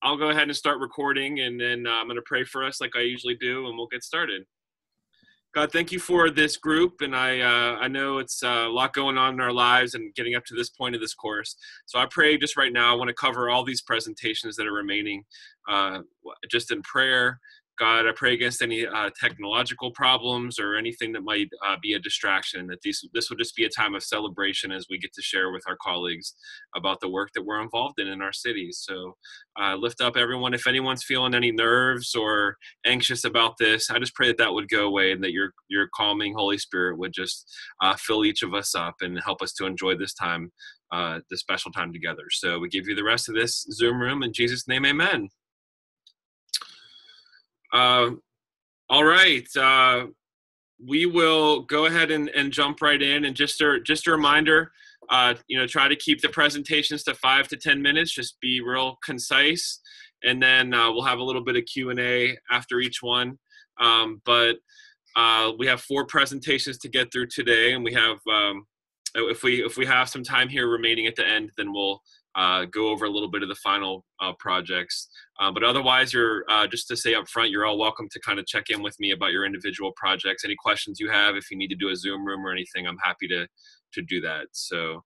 I'll go ahead and start recording, and then I'm going to pray for us like I usually do, and we'll get started. God, thank you for this group, and I know it's a lot going on in our lives and getting up to this point of this course. So I pray just right now, I want to cover all these presentations that are remaining just in prayer. God, I pray against any technological problems or anything that might be a distraction, that this will just be a time of celebration as we get to share with our colleagues about the work that we're involved in our cities. So lift up everyone. If anyone's feeling any nerves or anxious about this, I just pray that would go away, and that your calming Holy Spirit would just fill each of us up and help us to enjoy this time, this special time together. So we give you the rest of this Zoom room in Jesus' name, amen. All right, we will go ahead and jump right in. And just a reminder, try to keep the presentations to 5 to 10 minutes. Just be real concise, and then we'll have a little bit of Q&A after each one. But we have 4 presentations to get through today, and we have if we have some time here remaining at the end, then we'll go over a little bit of the final projects. But otherwise, you're just to say up front, you're all welcome to kind of check in with me about your individual projects. Any questions you have, if you need to do a Zoom room or anything, I'm happy to do that. So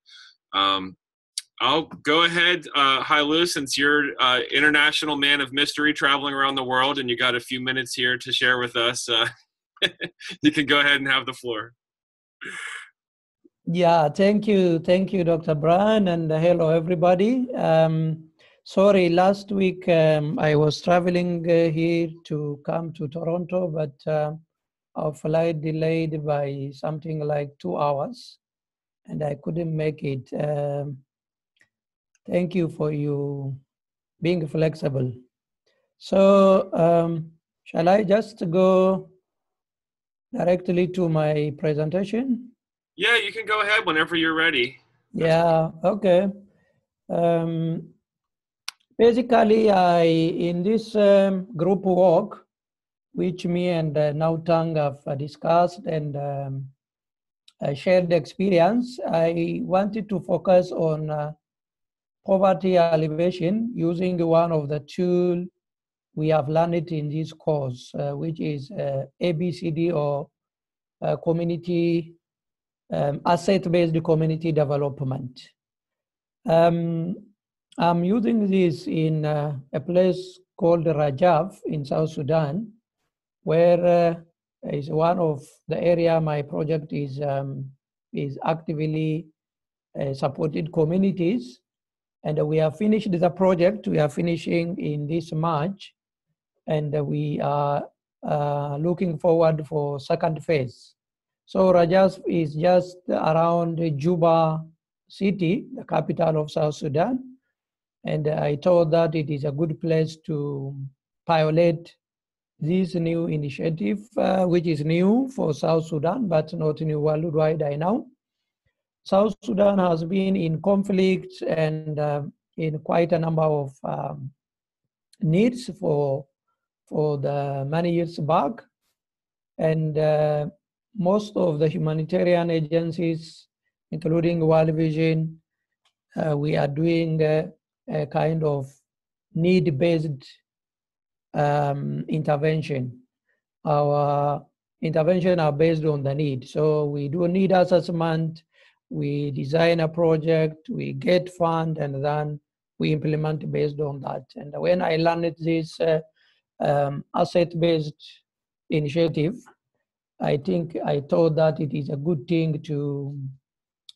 I'll go ahead. Hi, Lou, since you're international man of mystery traveling around the world and you got a few minutes here to share with us, you can go ahead and have the floor. Yeah, thank you, Dr. Brian, and hello, everybody. Sorry, last week I was traveling here to come to Toronto, but our flight delayed by something like 2 hours, and I couldn't make it. Thank you for you being flexible. So shall I just go directly to my presentation? Yeah, you can go ahead whenever you're ready. Yeah, okay. Basically, in this group work, which me and Nautang have discussed and shared experience, I wanted to focus on poverty alleviation using one of the tools we have learned in this course, which is ABCD, or community asset-based community development. I'm using this in a place called Rajaf in South Sudan, where is one of the area my project is actively supported communities. And we have finished the project. We are finishing in this March, and we are looking forward for second phase. So Rajaf is just around Juba city, the capital of South Sudan. And I thought that it is a good place to pilot this new initiative, which is new for South Sudan, but not new worldwide, I know. South Sudan has been in conflict and in quite a number of needs for the many years back. And most of the humanitarian agencies, including World Vision, we are doing a kind of need-based intervention. Our intervention are based on the need. So we do a need assessment, we design a project, we get fund, and then we implement based on that. And when I learned this asset-based initiative, I thought that it is a good thing to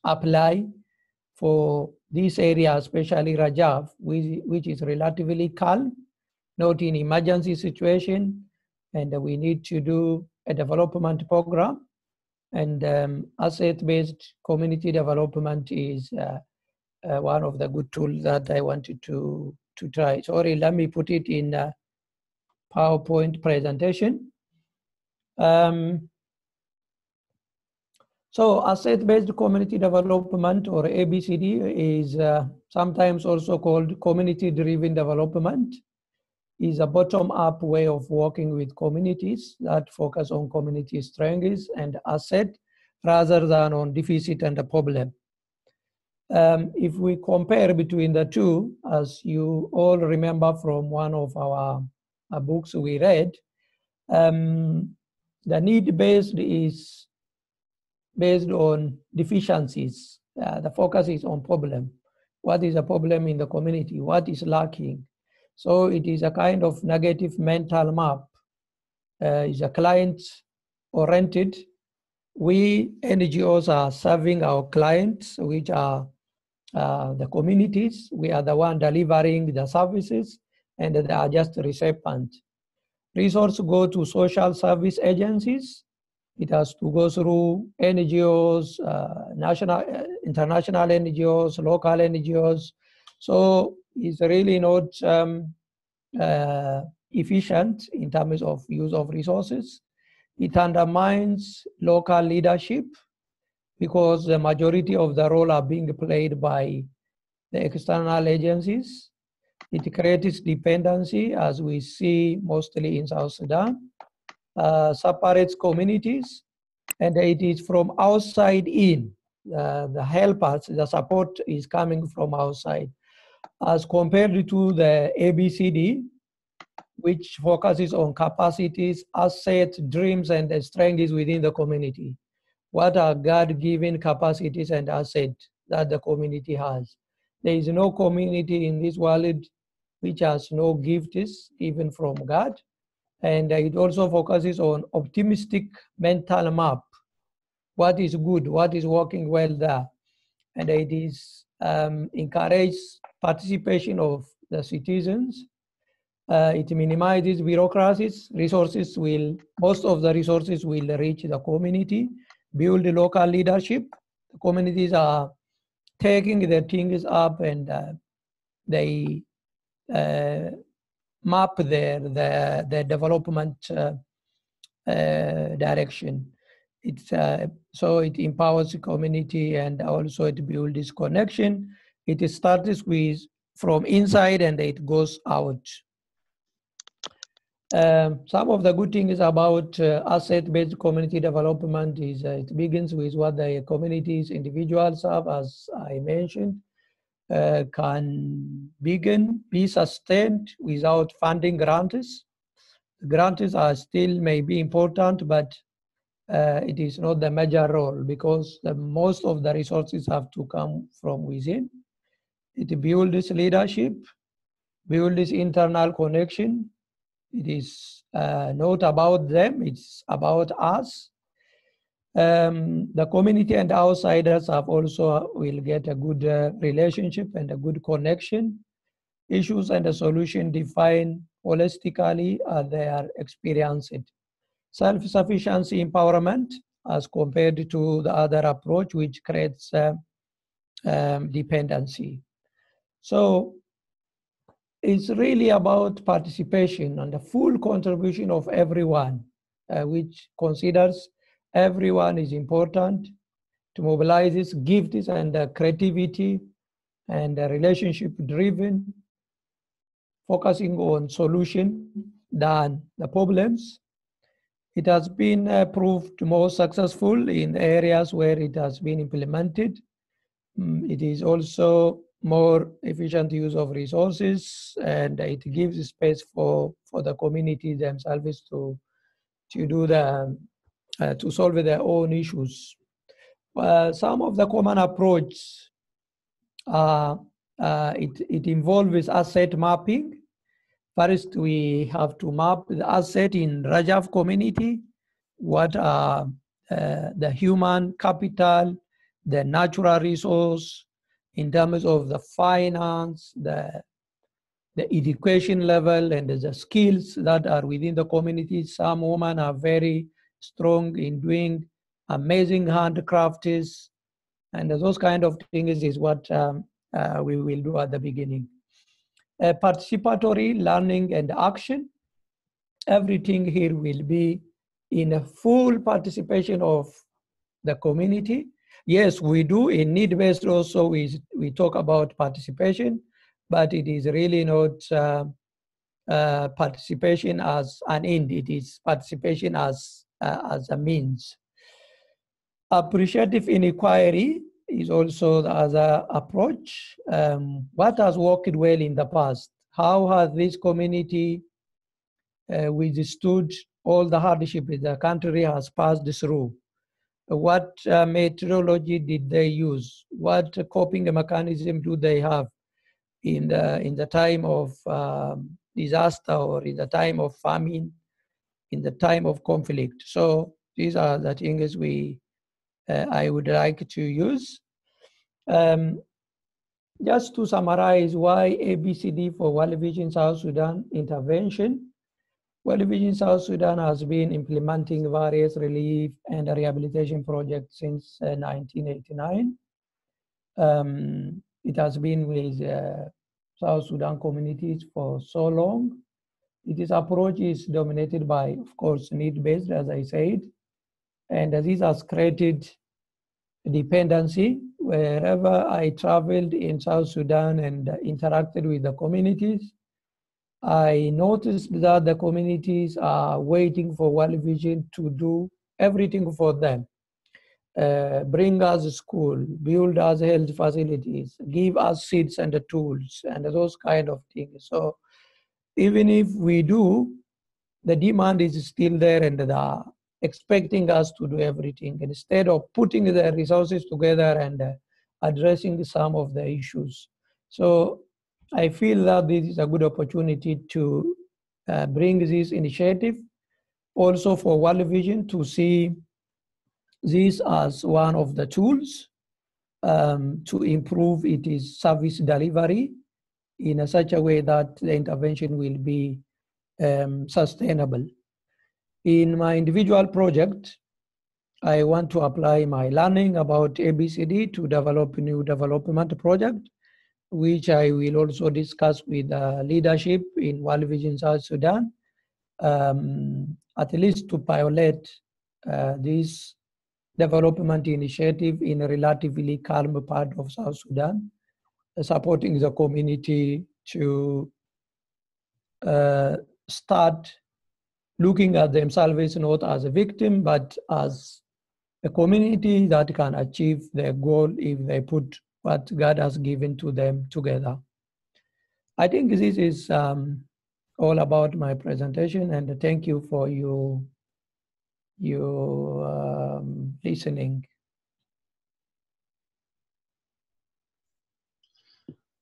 apply for this area, especially Rajaf, which is relatively calm, not in emergency situation, and we need to do a development program. And asset-based community development is one of the good tools that I wanted to try. Sorry, let me put it in a PowerPoint presentation. So asset-based community development, or ABCD, is sometimes also called community-driven development. Is a bottom-up way of working with communities that focus on community strengths and asset rather than on deficit and a problem. If we compare between the two, as you all remember from one of our books we read, the need-based is based on deficiencies. The focus is on problem. What is a problem in the community? What is lacking? So it is a kind of negative mental map. It's a client-oriented. We NGOs are serving our clients, which are the communities. We are the one delivering the services, and they are just recipients. Resources go to social service agencies. It has to go through NGOs, national, international NGOs, local NGOs. So it's really not efficient in terms of use of resources. It undermines local leadership because the majority of the role are being played by the external agencies. It creates dependency, as we see mostly in South Sudan, separates communities, and it is from outside in. The helpers, the support is coming from outside, as compared to the ABCD, which focuses on capacities, assets, dreams, and strengths within the community. What are God-given capacities and assets that the community has? There is no community in this world which has no gifts given from God. And it also focuses on optimistic mental map. What is good, what is working well there. And it is encourages participation of the citizens. It minimizes bureaucracies. Most of the resources will reach the community, build local leadership. The communities are taking their things up, and they map their development direction. So it empowers the community, and also it builds connection. It starts from inside and it goes out. Some of the good things about asset-based community development is it begins with what the communities, individuals have, as I mentioned, can be sustained without funding grants. Grants are still may be important, but it is not the major role, because most of the resources have to come from within. It builds leadership, builds internal connection. It is not about them, it's about us. The community and outsiders will get a good relationship and a good connection. Issues and the solution defined holistically as they are experienced. Self-sufficiency empowerment as compared to the other approach, which creates dependency. So it's really about participation and the full contribution of everyone, which considers everyone is important, to mobilize its gifts and creativity and relationship driven, focusing on solution than the problems. It has been proved more successful in areas where it has been implemented. It is also more efficient use of resources, and it gives space for the community themselves to do to solve their own issues. Some of the common approaches it involves asset mapping. First, we have to map the asset in Rajaf community. What are the human capital, the natural resource, in terms of the finance, the education level, and the skills that are within the community. Some women are very strong in doing amazing handcrafts, and those kind of things is what we will do at the beginning. Participatory learning and action. Everything here will be in a full participation of the community. Yes, we do in need-based also, we talk about participation, but it is really not participation as an end, it is participation as a means. Appreciative inquiry is also the other approach. What has worked well in the past? How has this community withstood all the hardship the country has passed through? What methodology did they use? What coping mechanism do they have in the time of disaster, or in the time of famine, in the time of conflict? So these are the things I would like to use. Just to summarize why ABCD for World Vision South Sudan intervention. World Vision South Sudan has been implementing various relief and rehabilitation projects since 1989. It has been with South Sudan communities for so long. Its approach is dominated by, of course, need-based, as I said, and this has created dependency. Wherever I traveled in South Sudan and interacted with the communities, I noticed that the communities are waiting for World Vision to do everything for them. Bring us a school, build us health facilities, give us seeds and the tools, and those kind of things. So even if we do, the demand is still there, and they are expecting us to do everything instead of putting the resources together and addressing some of the issues. So I feel that this is a good opportunity to bring this initiative also for World Vision to see this as one of the tools to improve its service delivery in such a way that the intervention will be sustainable. In my individual project, I want to apply my learning about ABCD to develop a new development project, which I will also discuss with leadership in World Vision South Sudan, at least to pilot this development initiative in a relatively calm part of South Sudan, supporting the community to start looking at themselves not as a victim, but as a community that can achieve their goal if they put what God has given to them together. I think this is all about my presentation, and thank you for your listening.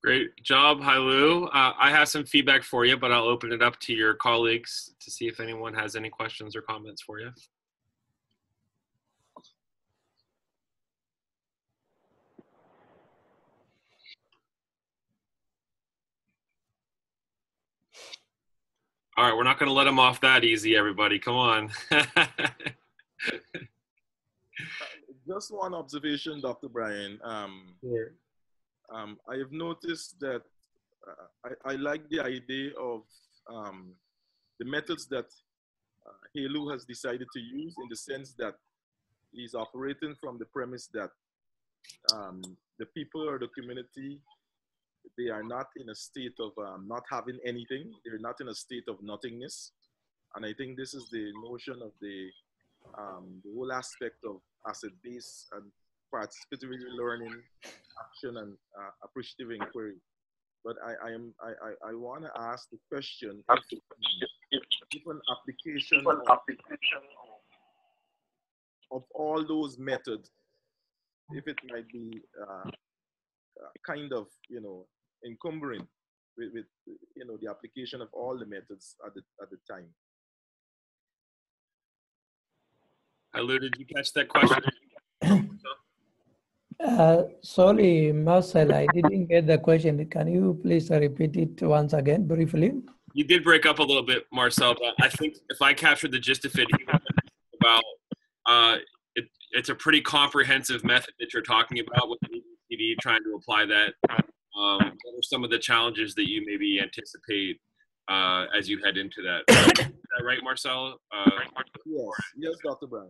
Great job, Hailu. I have some feedback for you, but I'll open it up to your colleagues to see if anyone has any questions or comments for you. All right, we're not going to let them off that easy, everybody. Come on. Just one observation, Dr. Brian. Sure. I have noticed that I like the idea of the methods that Hailu has decided to use, in the sense that he's operating from the premise that the people or the community, they are not in a state of not having anything. They're not in a state of nothingness. And I think this is the notion of the whole aspect of asset-based and participatory learning, action, and appreciative inquiry. But I want to ask the question if an application of all those methods, if it might be kind of, encumbering with the application of all the methods at the time. Hailu, did you catch that question? Sorry, Marcel, I didn't get the question. Can you please repeat it once again briefly? You did break up a little bit, Marcel, but I think if I captured the gist of it, about it's a pretty comprehensive method that you're talking about with ABCD, trying to apply that. What are some of the challenges that you maybe anticipate as you head into that? Is that right, Marcel? Yes, Dr. Brown.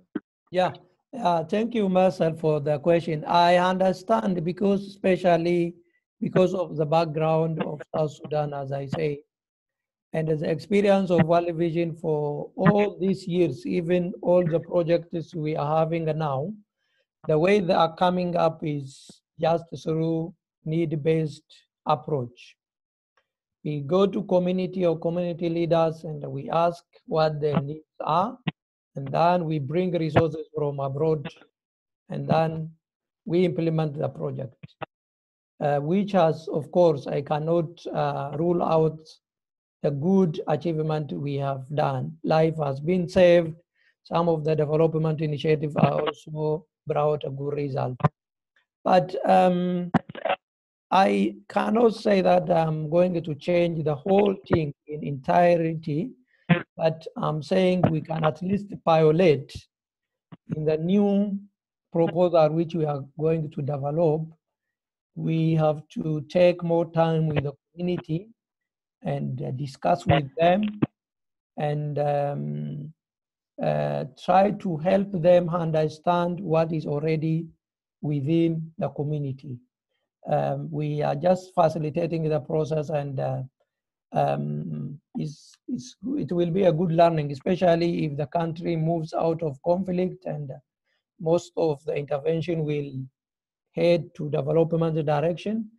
Yeah, thank you, Marcel, for the question. I understand, especially because of the background of South Sudan, as I say, and the experience of World Vision for all these years, even all the projects we are having now. the way they are coming up is just through need-based approach. We go to community or community leaders and we ask what their needs are, and then we bring resources from abroad, and then we implement the project, which has, of course, I cannot rule out the good achievement we have done. Life has been saved. Some of the development initiatives are also brought a good result. But I cannot say that I'm going to change the whole thing in entirety, but I'm saying we can at least pilot in the new proposal which we are going to develop. We have to take more time with the community and discuss with them and try to help them understand what is already within the community. We are just facilitating the process, and it will be a good learning, especially if the country moves out of conflict and most of the intervention will head to development direction.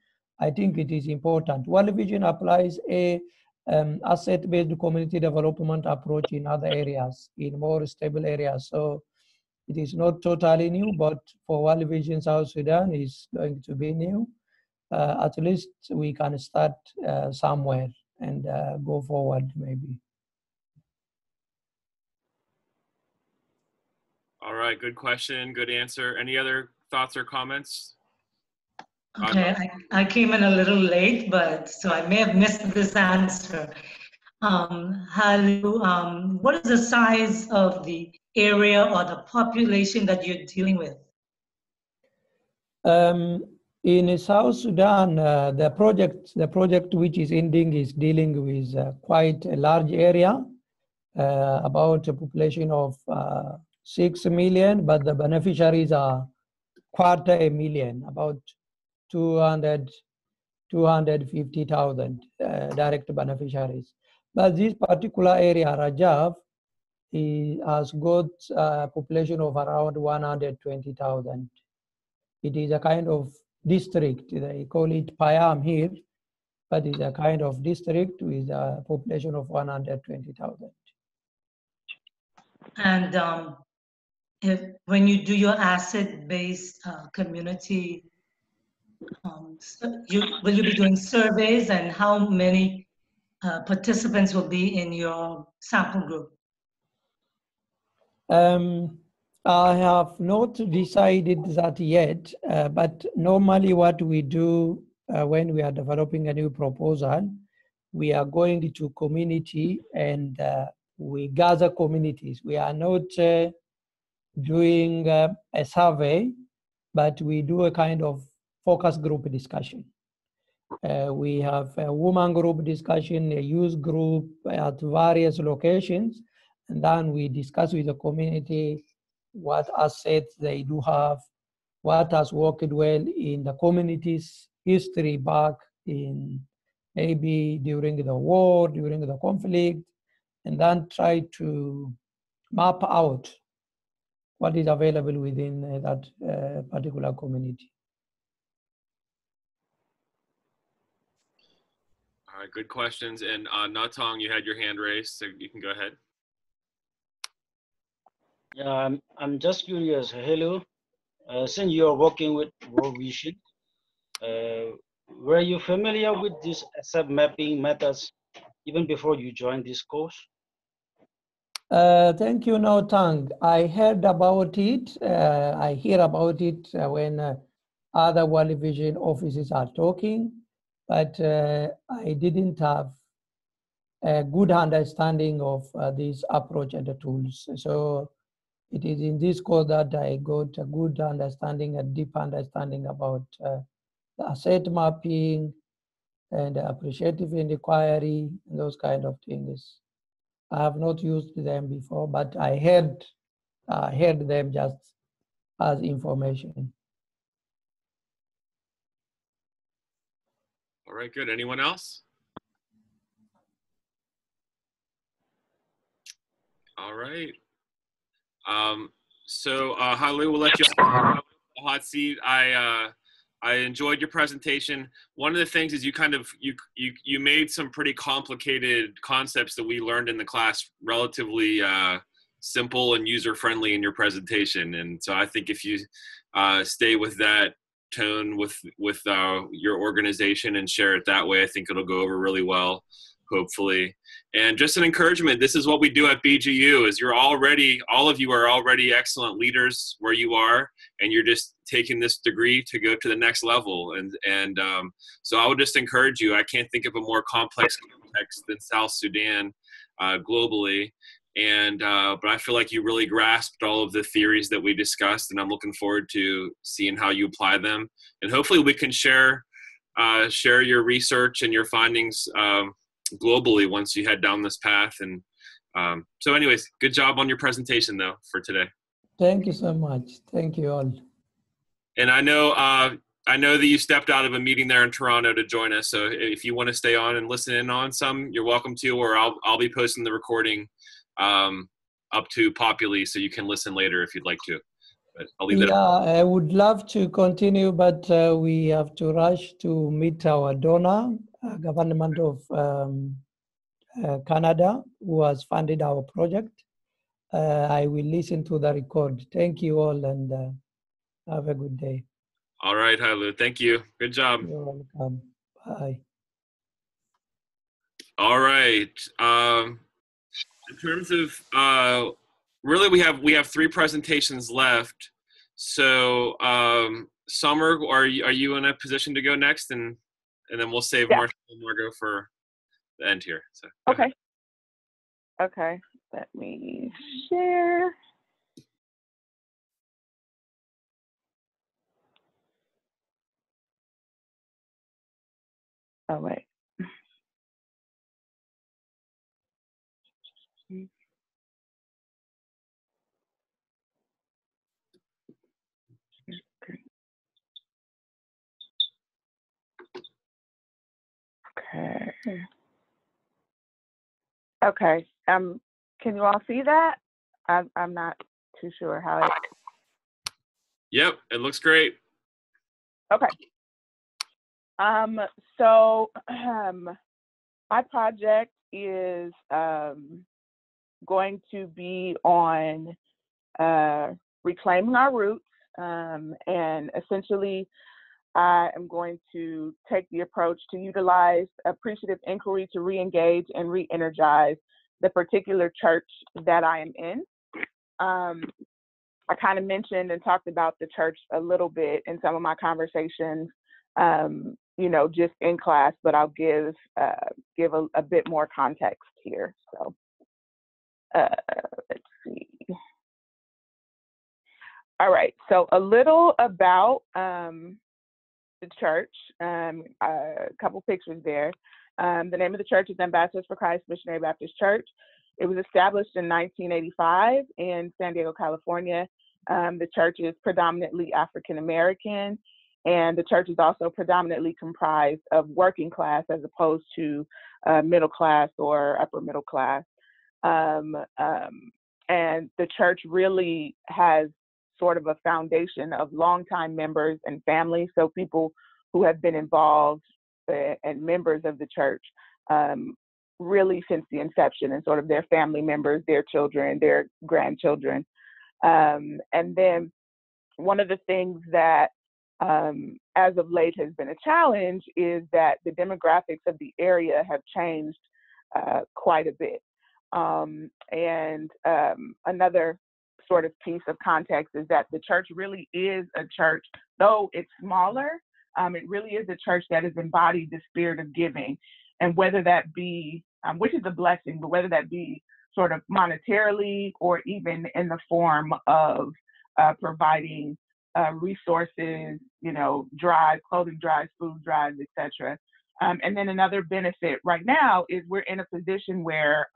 I think it is important. World Vision applies a asset-based community development approach in other areas, in more stable areas. So it is not totally new, but for World Vision South Sudan is going to be new. At least we can start somewhere and go forward maybe. All right, good question, good answer. Any other thoughts or comments? Okay, I came in a little late, but so I may have missed this answer. Halu, what is the size of the area or the population that you're dealing with? In South Sudan, the project which is ending is dealing with quite a large area, about a population of 6 million, but the beneficiaries are 250,000, about 250,000 direct beneficiaries. But this particular area, Rajab, has got a population of around 120,000. It is a kind of district. They call it Payam here, but it's a kind of district with a population of 120,000. And when you do your asset-based community, will you be doing surveys, and how many participants will be in your sample group? I have not decided that yet, but normally what we do when we are developing a new proposal, we are going to community and we gather communities. We are not doing a survey, but we do a kind of focus group discussion. We have a woman group discussion, a youth group at various locations, and then we discuss with the community what assets they do have, what has worked well in the community's history back in maybe during the war, during the conflict, and then try to map out what is available within that particular community. All right, good questions. And Natong, you had your hand raised, so you can go ahead. Yeah, I'm just curious. Hello, since you are working with World Vision, were you familiar with these asset mapping methods even before you joined this course? Thank you, Natong. I heard about it. I hear about it when other World Vision offices are talking, but I didn't have a good understanding of this approach and the tools. So it is in this course that I got a good understanding, a deep understanding about the asset mapping and appreciative inquiry and those kind of things. I have not used them before, but I heard them just as information. All right, good. Anyone else? All right. So Halu, we'll let you. hot seat. I enjoyed your presentation. One of the things is you made some pretty complicated concepts that we learned in the class relatively simple and user friendly in your presentation. And so I think if you stay with that tone with your organization and share it that way, I think it'll go over really well, hopefully. And just an encouragement, this is what we do at BGU, is all of you are already excellent leaders where you are, and you're just taking this degree to go to the next level. And so I would just encourage you, I can't think of a more complex context than South Sudan globally. And but I feel like you really grasped all of the theories that we discussed, and I'm looking forward to seeing how you apply them. And hopefully we can share your research and your findings globally once you head down this path. And so anyways, good job on your presentation though for today. Thank you so much. Thank you all. And I know that you stepped out of a meeting there in Toronto to join us. So if you want to stay on and listen in on some, you're welcome to, or I'll be posting the recording up to Populi, so you can listen later if you'd like to. But I'll leave it. Yeah, I would love to continue, but we have to rush to meet our donor, Government of Canada, who has funded our project. I will listen to the record. Thank you all, and have a good day. All right, Hailu. Thank you. Good job. You're welcome. Bye. All right. In terms of really, we have 3 presentations left. So Summer, are you in a position to go next, and then we'll save Marcia and Margot for the end here. So okay. Okay. Let me share. Oh wait. Okay. Okay. Can you all see that? I'm not too sure how it. Yep, it looks great. Okay. So my project is going to be on reclaiming our roots, and essentially I am going to take the approach to utilize appreciative inquiry to re-engage and re-energize the particular church that I am in. I kind of mentioned and talked about the church a little bit in some of my conversations, you know, just in class, but I'll give a bit more context here. So let's see. All right, so a little about the church, a couple pictures there. The name of the church is Ambassadors for Christ Missionary Baptist Church. It was established in 1985 in San Diego, California. The church is predominantly African American, and the church is also predominantly comprised of working class as opposed to middle class or upper middle class. And the church really has sort of a foundation of longtime members and families, so people who have been involved and members of the church really since the inception, and sort of their family members, their children, their grandchildren. And then one of the things that as of late has been a challenge is that the demographics of the area have changed quite a bit. And another sort of piece of context is that the church really is a church, though it's smaller, it really is a church that has embodied the spirit of giving. And whether that be, which is a blessing, but whether that be sort of monetarily or even in the form of providing resources, you know, drives, clothing drives, food drives, etc. And then another benefit right now is we're in a position where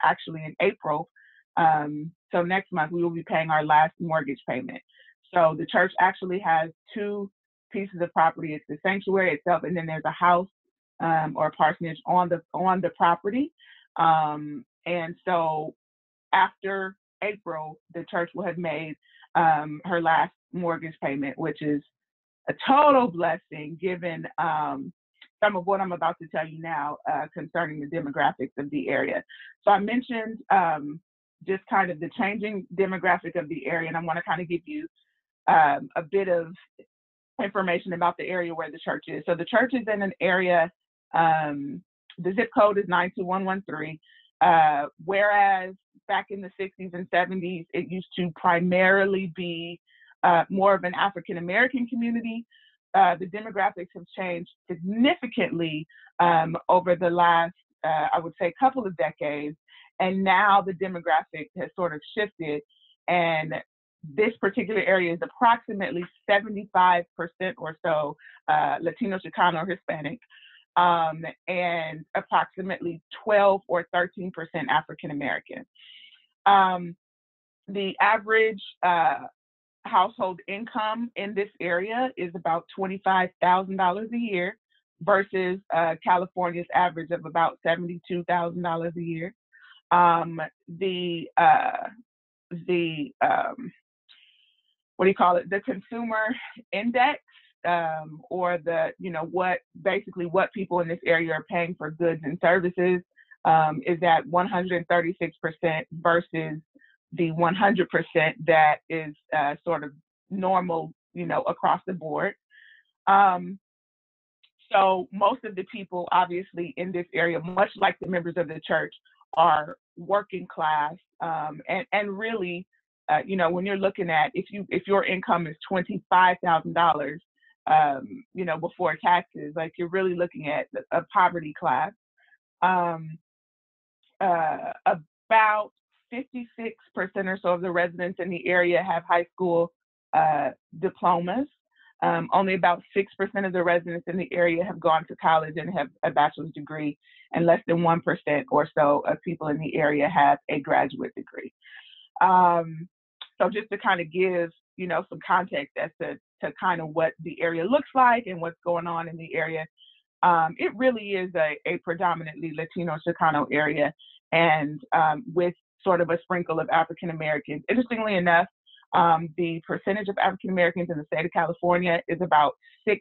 actually in April, so next month, we will be paying our last mortgage payment. So the church actually has 2 pieces of property. It's the sanctuary itself, and then there's a house or a parsonage on the property. And so after April, the church will have made her last mortgage payment, which is a total blessing given some of what I'm about to tell you now concerning the demographics of the area. So I mentioned just kind of the changing demographic of the area, and I want to kind of give you a bit of information about the area where the church is. So the church is in an area, the zip code is 92113, whereas back in the 60s and 70s, it used to primarily be more of an African-American community. The demographics have changed significantly over the last, I would say, couple of decades. And now the demographic has sort of shifted. And this particular area is approximately 75% or so Latino, Chicano, or Hispanic, and approximately 12 or 13% African-American. The average household income in this area is about $25,000 a year versus California's average of about $72,000 a year. What do you call it? The consumer index, or the, what people in this area are paying for goods and services, is at 136% versus the 100% that is sort of normal, across the board. So most of the people, obviously, in this area, much like the members of the church, are working class, and really, when you're looking at if your income is $25,000, before taxes, like you're really looking at a poverty class. About 56% or so of the residents in the area have high school diplomas. Only about 6% of the residents in the area have gone to college and have a bachelor's degree, and less than 1% or so of people in the area have a graduate degree. So just to kind of give, some context as to kind of what the area looks like and what's going on in the area, it really is a predominantly Latino Chicano area, and with sort of a sprinkle of African Americans. Interestingly enough, the percentage of African Americans in the state of California is about 6%,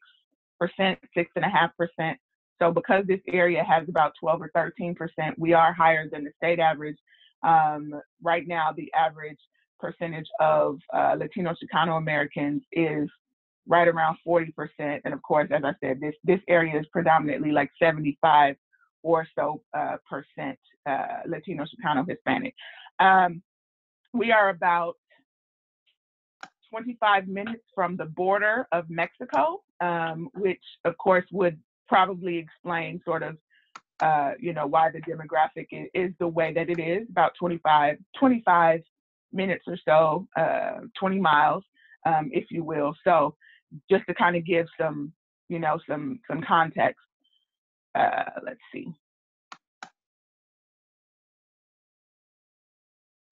6.5%. So because this area has about 12 or 13%, we are higher than the state average. Right now, the average percentage of Latino Chicano Americans is right around 40%. And of course, as I said, this area is predominantly like 75 or so percent Latino Chicano Hispanic. We are about 25 minutes from the border of Mexico, which of course would probably explain sort of, why the demographic is the way that it is, about 25 minutes or so, 20 miles, if you will. So just to kind of give some, some context, let's see.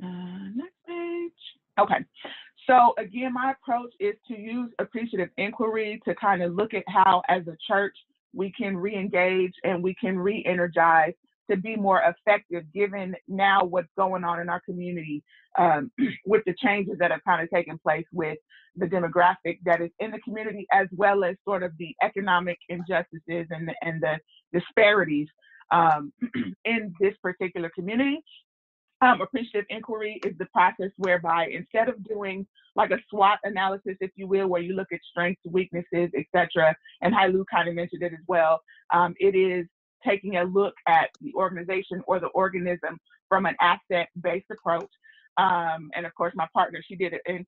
Next page. Okay. So again, my approach is to use appreciative inquiry to kind of look at how, as a church, we can re-engage and we can re-energize to be more effective, given now what's going on in our community, with the changes that have kind of taken place with the demographic that is in the community, as well as sort of the economic injustices and the disparities in this particular community. Appreciative inquiry is the process whereby, instead of doing like a SWOT analysis, if you will, where you look at strengths, weaknesses, etc., and Hailu kind of mentioned it as well, it is taking a look at the organization or the organism from an asset-based approach. And of course, my partner, she did an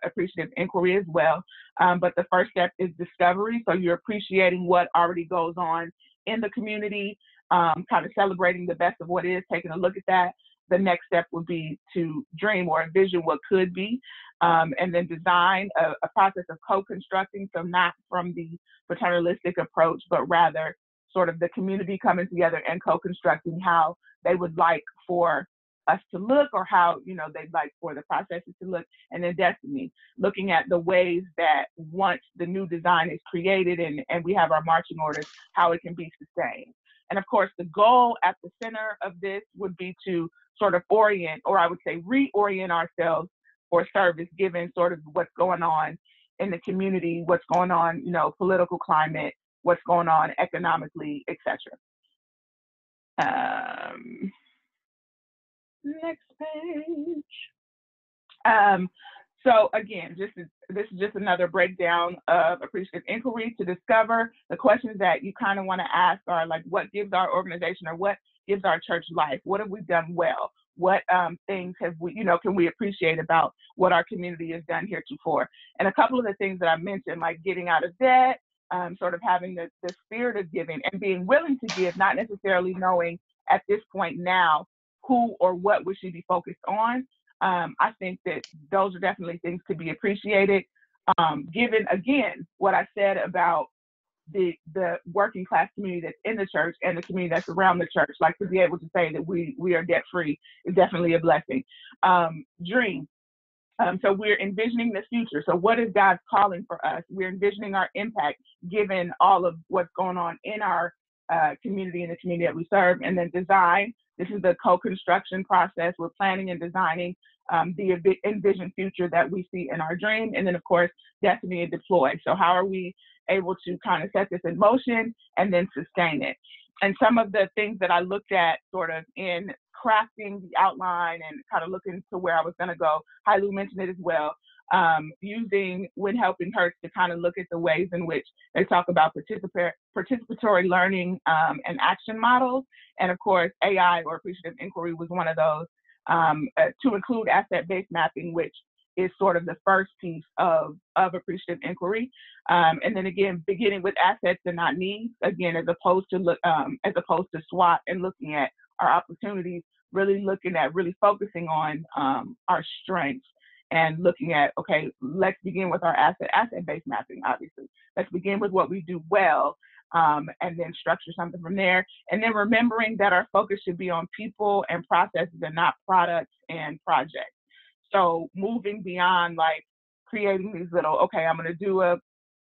appreciative inquiry as well. But the first step is discovery. So you're appreciating what already goes on in the community, kind of celebrating the best of what is, taking a look at that. The next step would be to dream or envision what could be, and then design a process of co-constructing, so not from the paternalistic approach, but rather sort of the community coming together and co-constructing how they would like for us to look, or how, they'd like for the processes to look. And then destiny, looking at the ways that once the new design is created and we have our marching orders, how it can be sustained. And of course, the goal at the center of this would be to sort of orient, or I would say reorient ourselves for service, given sort of what's going on in the community, what's going on, political climate, what's going on economically, etc. Next page. So again, this is just another breakdown of appreciative inquiry to discover the questions that you kind of want to ask are like, what gives our organization or what gives our church life? What have we done well? What things have we, can we appreciate about what our community has done heretofore? And a couple of the things that I mentioned, like getting out of debt, sort of having the spirit of giving and being willing to give, not necessarily knowing at this point now who or what we should be focused on. I think that those are definitely things to be appreciated. Given, again, what I said about the working class community that's in the church and the community that's around the church, like to be able to say that we are debt free is definitely a blessing. Dream. So we're envisioning the future. So what is God's calling for us? We're envisioning our impact given all of what's going on in our community and the community that we serve. And then design. This is the co-construction process. We're planning and designing the envisioned future that we see in our dream. And then, of course, destiny and deploy. So how are we able to kind of set this in motion and then sustain it? And some of the things that I looked at sort of in crafting the outline and kind of looking to where I was going to go, Hailu mentioned it as well, using When Helping Hurts to kind of look at the ways in which they talk about participatory learning and action models. And of course, AI or appreciative inquiry was one of those, to include asset-based mapping, which is sort of the first piece of appreciative inquiry. And then again, beginning with assets and not needs, again, as opposed to SWOT and looking at our opportunities, really focusing on our strengths and looking at, okay, let's begin with our asset-based mapping, obviously. Let's begin with what we do well, and then structure something from there. And then remembering that our focus should be on people and processes and not products and projects. So moving beyond like creating these little, okay, I'm gonna do a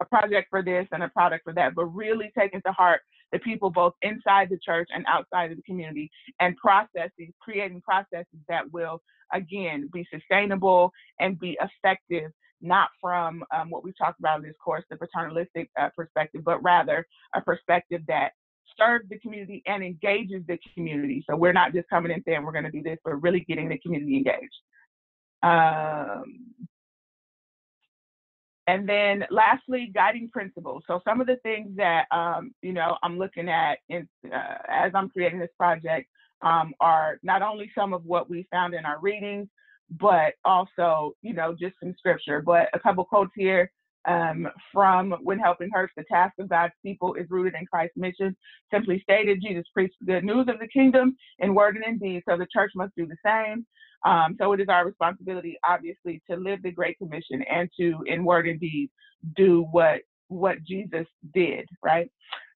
project for this and a product for that, but really taking to heart the people both inside the church and outside of the community and creating processes that will, again, be sustainable and be effective, not from what we talked about in this course, the paternalistic perspective, but rather a perspective that serves the community and engages the community. So we're not just coming in saying we're gonna do this, we're really getting the community engaged. And then lastly, guiding principles. So some of the things that, I'm looking at as I'm creating this project are not only some of what we found in our readings, but also, just some scripture. But a couple quotes here from When Helping Hurts, the task of God's people is rooted in Christ's mission. Simply stated, Jesus preached the good news of the kingdom in word and in deed, so the church must do the same. So it is our responsibility, obviously, to live the Great Commission and to, in word and deed, do what Jesus did, right?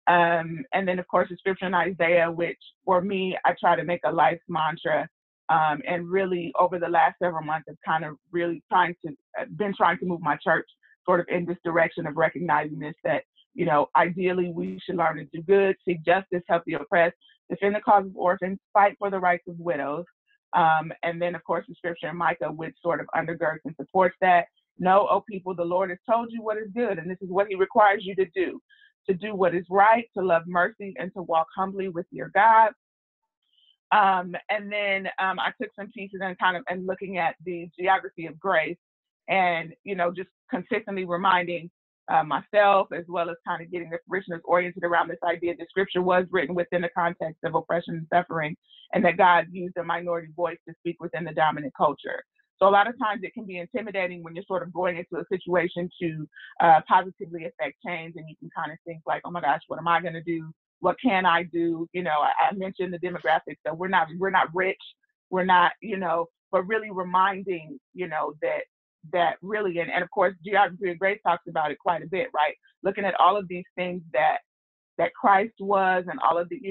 And then, of course, the scripture in Isaiah, which for me, I try to make a life mantra. And really, over the last several months, I've kind of really trying to move my church sort of in this direction of recognizing this, that, ideally, we should learn to do good, seek justice, help the oppressed, defend the cause of orphans, fight for the rights of widows. And then, of course, the scripture in Micah, which sort of undergirds and supports that. Know, O people, the Lord has told you what is good, and this is what he requires you to do what is right, to love mercy, and to walk humbly with your God. And then I took some pieces and looking at the geography of grace and, just consistently reminding myself, as well as kind of getting the parishioners oriented around this idea that scripture was written within the context of oppression and suffering, and that God used a minority voice to speak within the dominant culture. So a lot of times it can be intimidating when you're sort of going into a situation to positively affect change, and you can kind of think like, oh my gosh, what am I going to do? What can I do? I mentioned the demographics, so we're not rich, we're not, but really reminding, that really, and of course, Geography of Grace talks about it quite a bit, right? Looking at all of these things that Christ was, and all of the,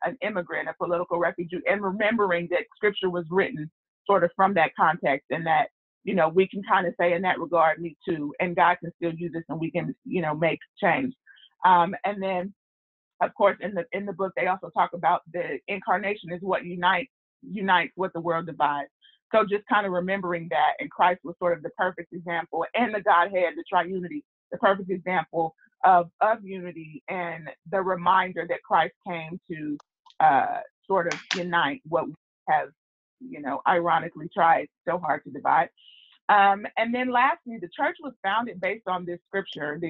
an immigrant, a political refugee, and remembering that scripture was written sort of from that context, and that, we can kind of say in that regard, me too, and God can still use this, and we can, make change. And then, of course, in the book, they also talk about the incarnation is what unites what the world divides. So just kind of remembering that, and Christ was sort of the perfect example, and the Godhead, the triunity, the perfect example of unity, and the reminder that Christ came to sort of unite what we have, ironically tried so hard to divide. And then lastly, the church was founded based on this scripture.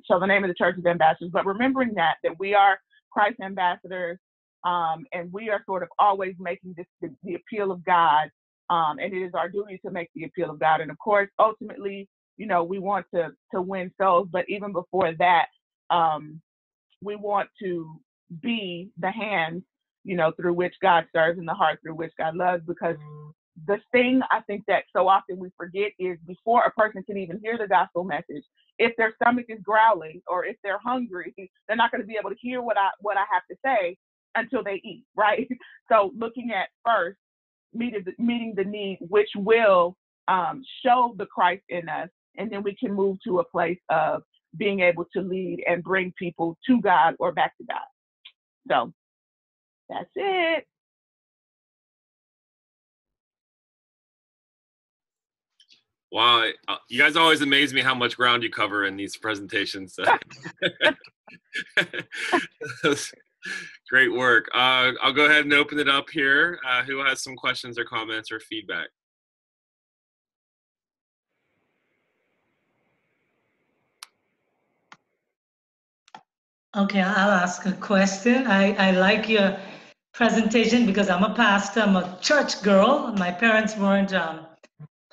So the name of the church is Ambassadors, but remembering that we are Christ's ambassadors, and we are sort of always making the appeal of God, and it is our duty to make the appeal of God. And of course, ultimately, we want to win souls, but even before that, we want to be the hands, through which God serves, and the heart through which God loves, because the thing I think that so often we forget is before a person can even hear the gospel message, if their stomach is growling or if they're hungry, they're not going to be able to hear what I have to say until they eat, right? So looking at first meeting the need, which will show the Christ in us, and then we can move to a place of being able to lead and bring people to God or back to God. So that's it. Wow, you guys always amaze me how much ground you cover in these presentations. Great work. I'll go ahead and open it up here. Who has some questions or comments or feedback? Okay, I'll ask a question. I like your presentation because I'm a pastor. I'm a church girl. My parents weren't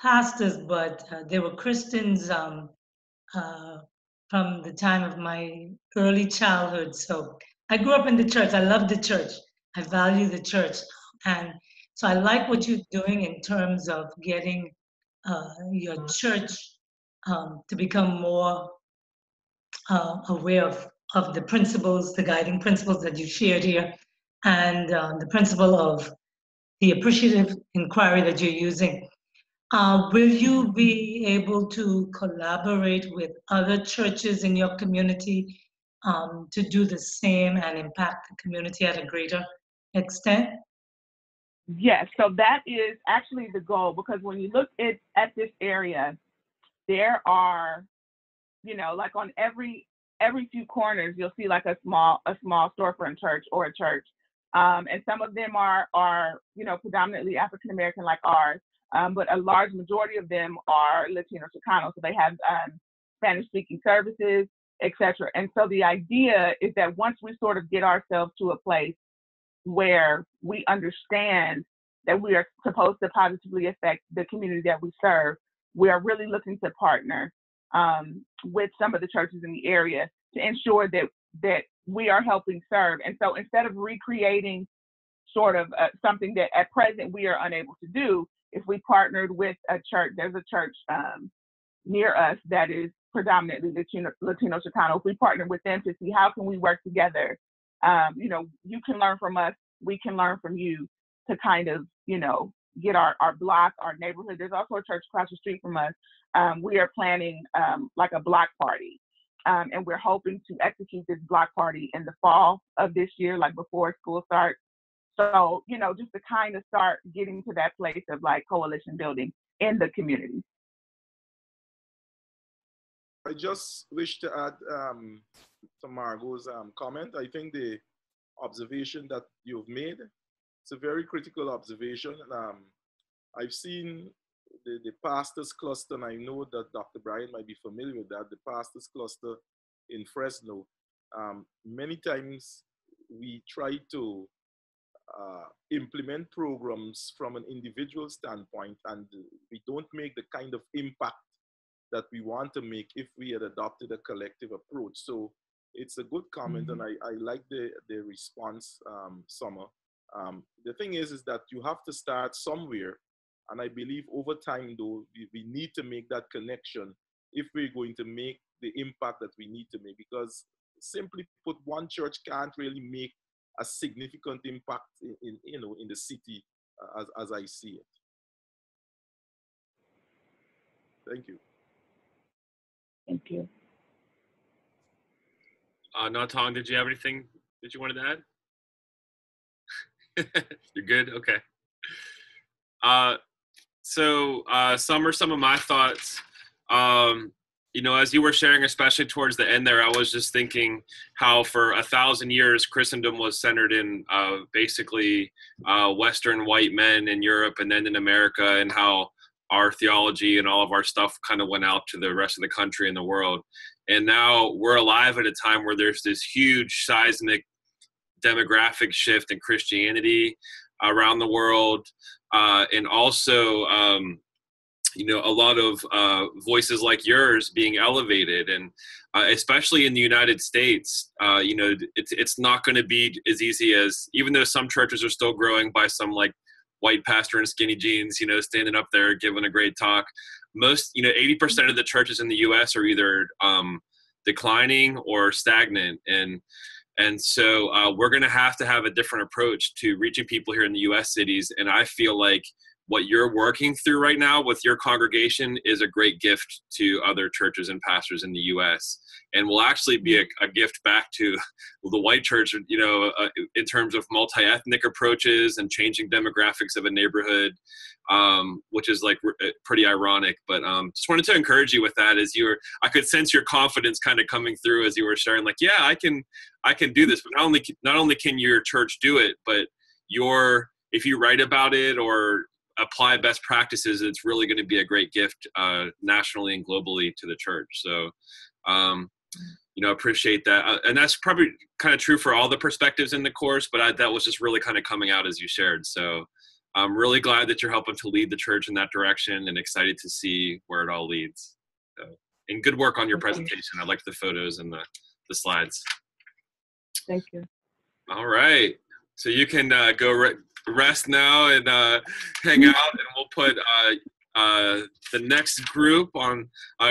pastors, but they were Christians from the time of my early childhood. So I grew up in the church. I love the church. I value the church. And so I like what you're doing in terms of getting your church to become more aware of the principles, the guiding principles that you shared here, and the principle of the appreciative inquiry that you're using. Will you be able to collaborate with other churches in your community to do the same and impact the community at a greater extent? Yes, so that is actually the goal, because when you look at this area, there are, like on every few corners, you'll see like a small storefront church or a church. And some of them are predominantly African American like ours, but a large majority of them are Latino Chicano. So they have Spanish speaking services, etc. And so the idea is that once we sort of get ourselves to a place where we understand that we are supposed to positively affect the community that we serve, we are really looking to partner with some of the churches in the area to ensure that we are helping serve. And so instead of recreating sort of something that at present we are unable to do, if we partnered with a church, there's a church near us that is predominantly Latino Chicano. If we partner with them to see how can we work together, you can learn from us, we can learn from you, to kind of, get our block, our neighborhood. There's also a church across the street from us. We are planning like a block party. And we're hoping to execute this block party in the fall of this year, like before school starts. So, just to kind of start getting to that place of like coalition building in the community. I just wish to add to Margot's comment. I think the observation that you've made, it's a very critical observation. I've seen the pastors cluster, and I know that Dr. Brian might be familiar with that, the pastors cluster in Fresno. Many times we try to implement programs from an individual standpoint, and we don't make the kind of impact that we want to make if we had adopted a collective approach. So it's a good comment, and I like the response, Summer. The thing is that you have to start somewhere, and I believe over time, though, we need to make that connection if we're going to make the impact that we need to make, because simply put, one church can't really make a significant impact in the city as I see it. Thank you. Thank you. Nathan, did you have anything that you wanted to add? You're good? Okay. So some are some of my thoughts. You know, as you were sharing, especially towards the end there, I was just thinking how for 1,000 years Christendom was centered in basically Western white men in Europe and then in America, and how our theology and all of our stuff kind of went out to the rest of the country and the world. And now we're alive at a time where there's this huge seismic demographic shift in Christianity around the world, and also you know, a lot of voices like yours being elevated, and especially in the United States, you know, it's not going to be as easy as, even though some churches are still growing by some like white pastor in skinny jeans, you know, standing up there giving a great talk. Most, you know, 80% of the churches in the U.S. are either declining or stagnant, and so we're going to have a different approach to reaching people here in the U.S. cities. And I feel like what you're working through right now with your congregation is a great gift to other churches and pastors in the U.S. and will actually be a gift back to the white church, you know, in terms of multi-ethnic approaches and changing demographics of a neighborhood, which is like pretty ironic. But just wanted to encourage you with that, as I could sense your confidence kind of coming through as you were sharing, like, yeah, I can do this. But not only can your church do it, but if you write about it or apply best practices, it's really going to be a great gift nationally and globally to the church. So, you know, appreciate that. And that's probably kind of true for all the perspectives in the course, but that was just really kind of coming out as you shared. So I'm really glad that you're helping to lead the church in that direction, and excited to see where it all leads. So, and good work on your presentation. I liked the photos and the slides. Thank you. All right. So you can go rest now and hang out, and we'll put the next group on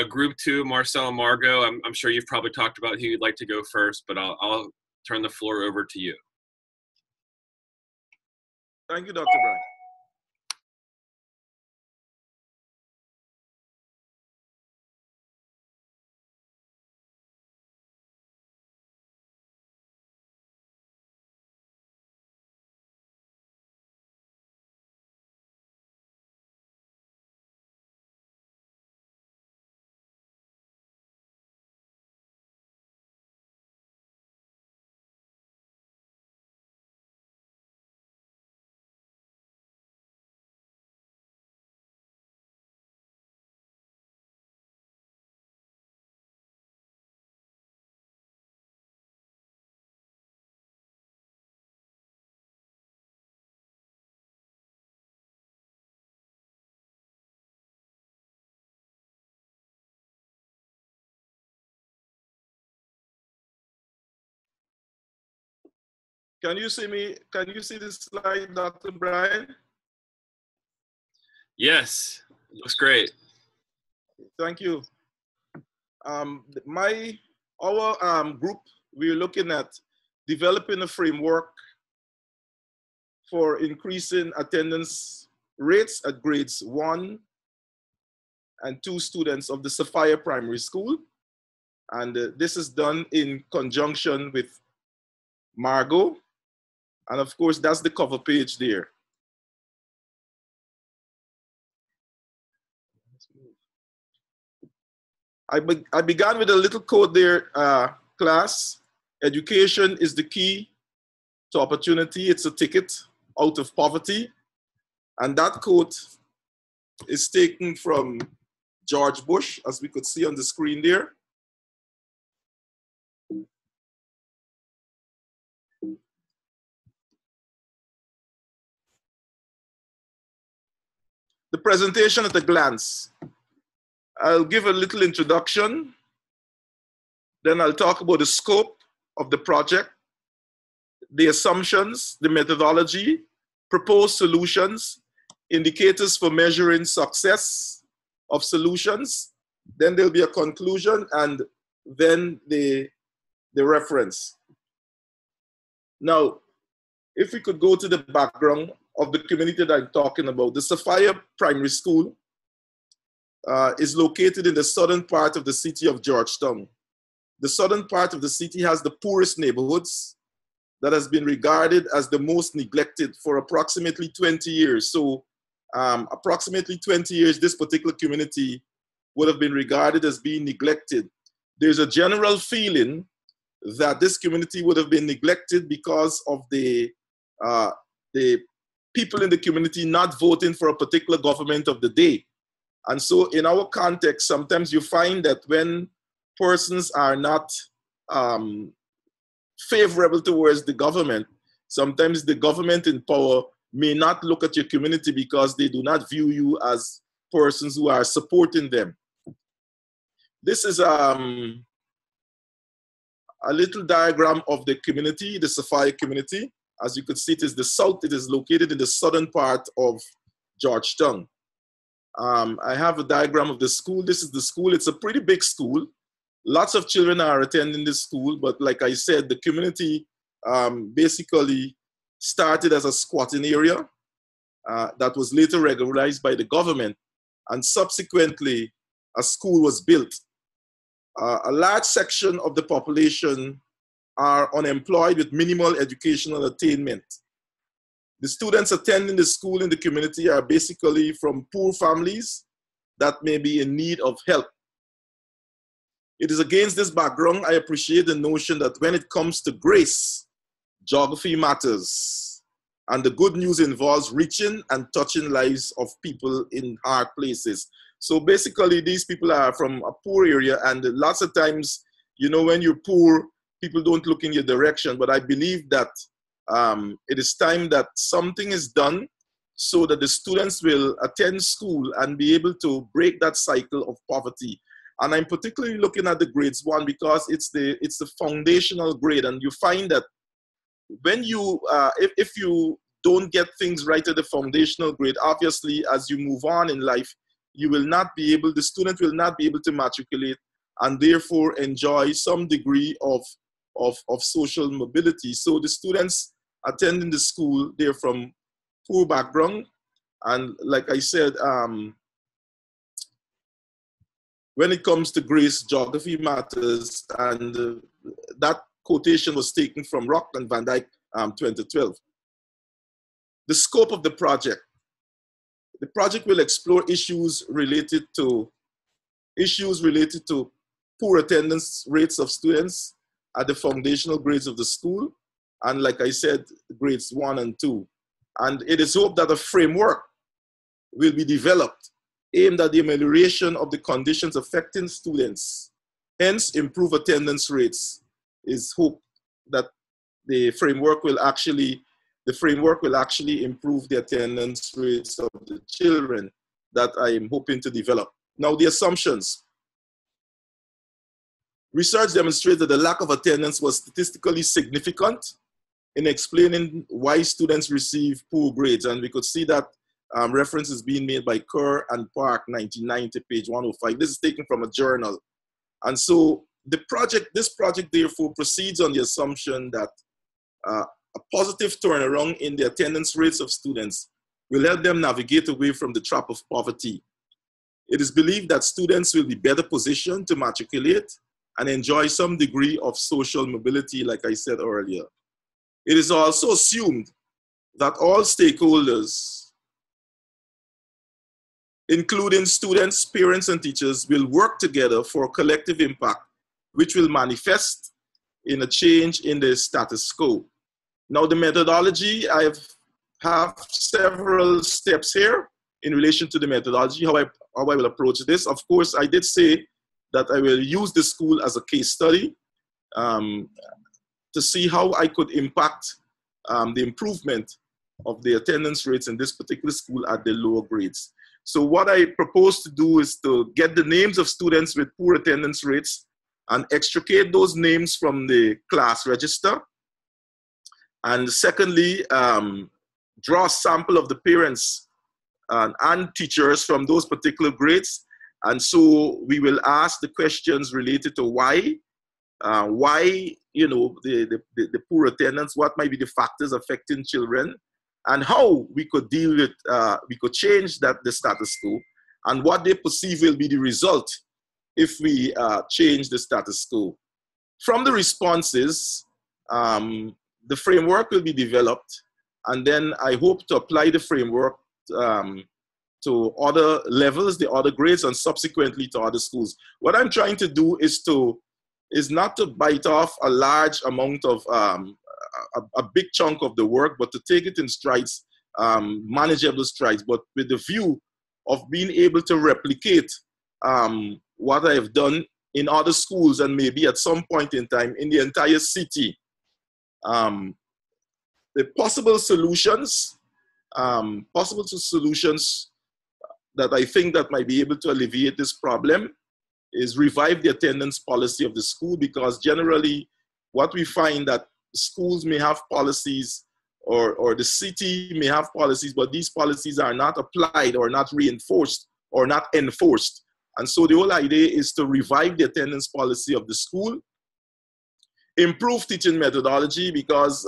group 2, Marcel and Margot. I'm sure you've probably talked about who you'd like to go first, but I'll turn the floor over to you. Thank you, Dr. Brian. Can you see me? Can you see this slide, Dr. Brian? Yes, it looks great. Thank you. Our group, we're looking at developing a framework for increasing attendance rates at grades 1 and 2 students of the Sophia Primary School. And this is done in conjunction with Margot. And of course, that's the cover page there. I began with a little quote there, class. Education is the key to opportunity. It's a ticket out of poverty. And that quote is taken from George Bush, as we could see on the screen there. The presentation at a glance. I'll give a little introduction, then I'll talk about the scope of the project, the assumptions, the methodology, proposed solutions, indicators for measuring success of solutions, then there'll be a conclusion, and then the reference. Now, if we could go to the background of the community that I'm talking about, the Sophia Primary School is located in the southern part of the city of Georgetown. The southern part of the city has the poorest neighborhoods that has been regarded as the most neglected for approximately 20 years. So approximately 20 years, this particular community would have been regarded as being neglected. There's a general feeling that this community would have been neglected because of the people in the community not voting for a particular government of the day. And so in our context, sometimes you find that when persons are not favorable towards the government, sometimes the government in power may not look at your community because they do not view you as persons who are supporting them. This is a little diagram of the community, the Sophia community. As you can see, it is the south. It is located in the southern part of Georgetown. I have a diagram of the school. This is the school. It's a pretty big school. Lots of children are attending this school, but like I said, the community basically started as a squatting area that was later regularized by the government, and subsequently a school was built. A large section of the population are unemployed with minimal educational attainment. The students attending the school in the community are basically from poor families that may be in need of help. It is against this background I appreciate the notion that when it comes to grace, geography matters. And the good news involves reaching and touching lives of people in hard places. So basically, these people are from a poor area, and lots of times, you know, when you're poor, people don't look in your direction. But I believe that it is time that something is done so that the students will attend school and be able to break that cycle of poverty. And I'm particularly looking at the grades 1 because it's the foundational grade, and you find that when you, if you don't get things right at the foundational grade, obviously as you move on in life, you will not be able, the student will not be able to matriculate and therefore enjoy some degree of social mobility. So the students attending the school, they're from poor background. And like I said, when it comes to grace, geography matters. And that quotation was taken from Rock and Van Dyke, 2012. The scope of the project. The project will explore issues related to poor attendance rates of students at the foundational grades of the school, and like I said, grades 1 and 2. And it is hoped that a framework will be developed aimed at the amelioration of the conditions affecting students, hence improve attendance rates. Is hope that the framework will actually improve the attendance rates of the children that I am hoping to develop. Now, the assumptions. Research demonstrates that the lack of attendance was statistically significant in explaining why students receive poor grades. And we could see that reference is being made by Kerr and Park, 1990, page 105. This is taken from a journal. And so this project therefore proceeds on the assumption that a positive turnaround in the attendance rates of students will help them navigate away from the trap of poverty. It is believed that students will be better positioned to matriculate and enjoy some degree of social mobility, like I said earlier. It is also assumed that all stakeholders, including students, parents, and teachers, will work together for a collective impact, which will manifest in a change in the status quo. Now, the methodology, I have several steps here in relation to the methodology, how I will approach this. Of course, I did say that I will use the school as a case study to see how I could impact the improvement of the attendance rates in this particular school at the lower grades. So what I propose to do is to get the names of students with poor attendance rates and extricate those names from the class register. And secondly, draw a sample of the parents and teachers from those particular grades. And so we will ask the questions related to why, you know, the poor attendance, what might be the factors affecting children, and how we could deal with, we could change the status quo, and what they perceive will be the result if we change the status quo. From the responses, the framework will be developed, and then I hope to apply the framework to other levels, the other grades, and subsequently to other schools. What I'm trying to do is not to bite off a large amount of a big chunk of the work, but to take it in strides, manageable strides, but with the view of being able to replicate what I have done in other schools and maybe at some point in time in the entire city. The possible solutions that I think that might be able to alleviate this problem is revive the attendance policy of the school, because generally what we find that schools may have policies or the city may have policies, but these policies are not applied or not reinforced or not enforced. And so the whole idea is to revive the attendance policy of the school, improve teaching methodology, because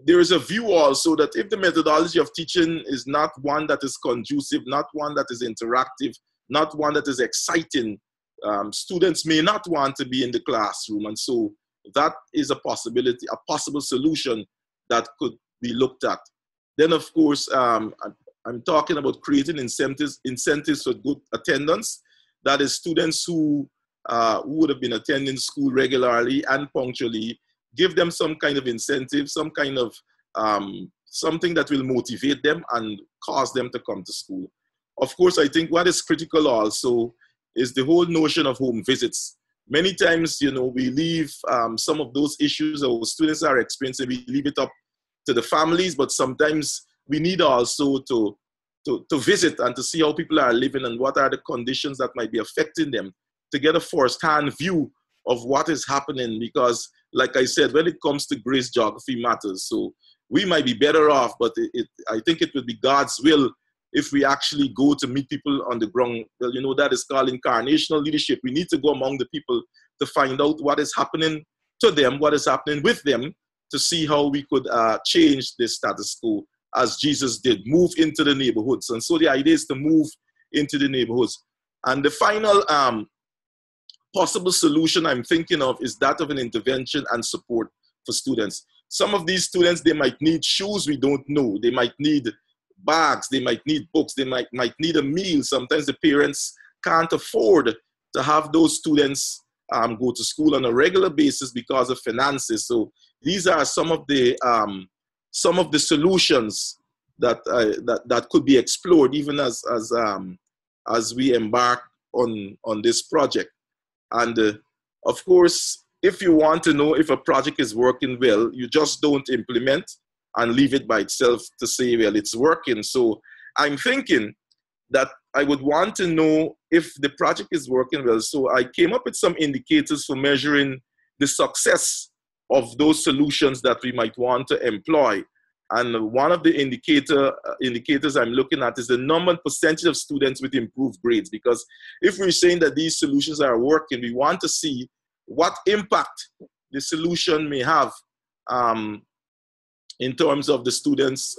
there is a view also that if the methodology of teaching is not one that is conducive, not one that is interactive, not one that is exciting, students may not want to be in the classroom. And so that is a possibility, a possible solution that could be looked at. Then, of course, I'm talking about creating incentives for good attendance. That is, students who would have been attending school regularly and punctually, give them some kind of incentive, some kind of something that will motivate them and cause them to come to school. Of course, I think what is critical also is the whole notion of home visits. Many times, you know, we leave some of those issues our students are experiencing, we leave it up to the families, but sometimes we need also to visit and to see how people are living and what are the conditions that might be affecting them, to get a first-hand view of what is happening, because like I said, when it comes to grace, geography matters. So we might be better off, but I think it would be God's will if we actually go to meet people on the ground. Well, you know, that is called incarnational leadership. We need to go among the people to find out what is happening to them, what is happening with them, to see how we could change the status quo as Jesus did, move into the neighborhoods. And so the idea is to move into the neighborhoods. And the final possible solution I'm thinking of is that of an intervention and support for students. Some of these students, they might need shoes we don't know. They might need bags, they might need books, they might need a meal. Sometimes the parents can't afford to have those students go to school on a regular basis because of finances. So these are some of the solutions that could be explored even as we embark on this project. And of course, if you want to know if a project is working well, you just don't implement and leave it by itself to say, well, it's working. So I'm thinking that I would want to know if the project is working well. So I came up with some indicators for measuring the success of those solutions that we might want to employ. And one of the indicators I'm looking at is the number and percentage of students with improved grades. Because if we're saying that these solutions are working, we want to see what impact the solution may have in terms of the students'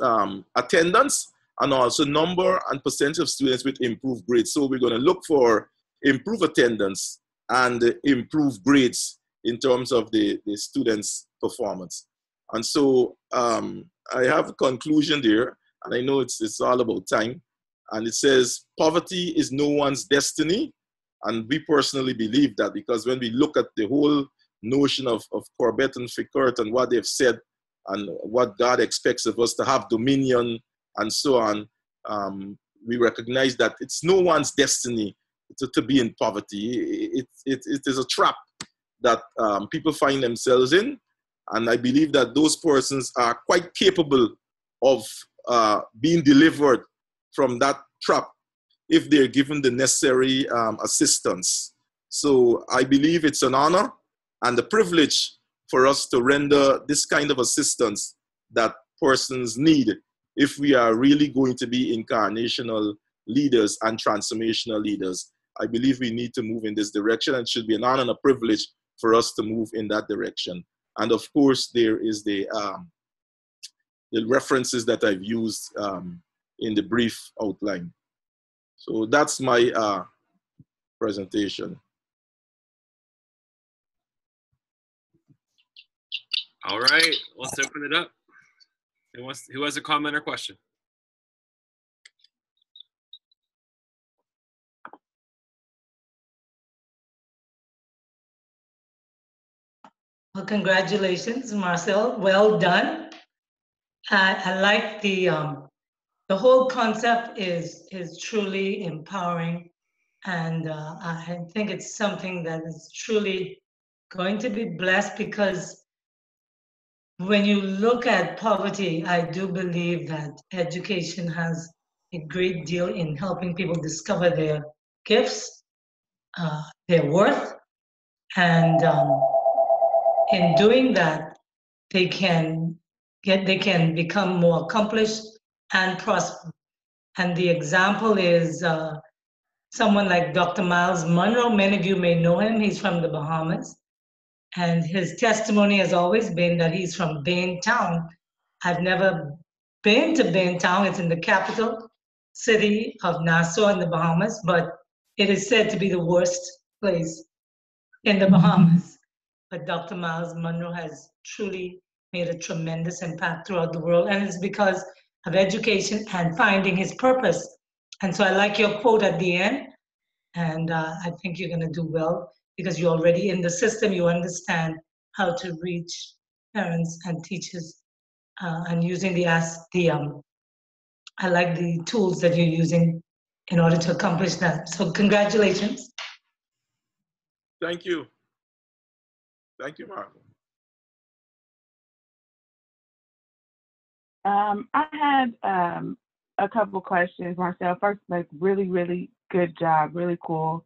attendance, and also number and percentage of students with improved grades. So we're going to look for improved attendance and improved grades in terms of the students' performance. And so I have a conclusion there, and I know it's all about time. And it says, poverty is no one's destiny. And we personally believe that, because when we look at the whole notion of Corbett and Ficart and what they've said and what God expects of us to have dominion and so on, we recognize that it's no one's destiny to be in poverty. It is a trap that people find themselves in. And I believe that those persons are quite capable of being delivered from that trap if they're given the necessary assistance. So I believe it's an honor and a privilege for us to render this kind of assistance that persons need if we are really going to be incarnational leaders and transformational leaders. I believe we need to move in this direction, and it should be an honor and a privilege for us to move in that direction. And of course, there is the references that I've used in the brief outline. So that's my presentation. All right, let's open it up. Who has a comment or question? Well, congratulations, Marcel. Well done. I like the whole concept is truly empowering, and I think it's something that is truly going to be blessed, because when you look at poverty, I do believe that education has a great deal in helping people discover their gifts, their worth, and in doing that, they can become more accomplished and prosper. And the example is someone like Dr. Miles Monroe. Many of you may know him. He's from the Bahamas. And his testimony has always been that he's from Baintown. I've never been to Baintown. It's in the capital city of Nassau in the Bahamas, but it is said to be the worst place in the Bahamas. But Dr. Miles Monroe has truly made a tremendous impact throughout the world, and it's because of education and finding his purpose. And so I like your quote at the end, and I think you're going to do well because you're already in the system. You understand how to reach parents and teachers, and using I like the tools that you're using in order to accomplish that. So congratulations. Thank you. Thank you, Marco. I had a couple questions, Marcel. First, like really, really good job, really cool.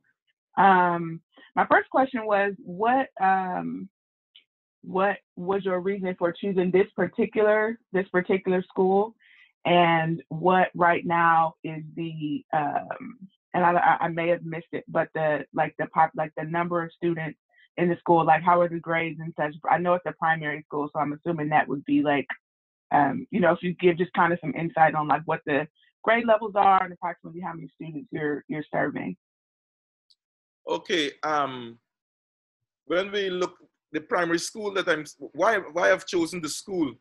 My first question was, what was your reason for choosing this particular school, and what right now is the and I may have missed it, but the number of students in the school, like how are the grades and such? I know it's a primary school, so I'm assuming that would be like, if you give just kind of some insight on like what the grade levels are and approximately how many students you're serving. Okay. When we look the primary school that why I've chosen the school.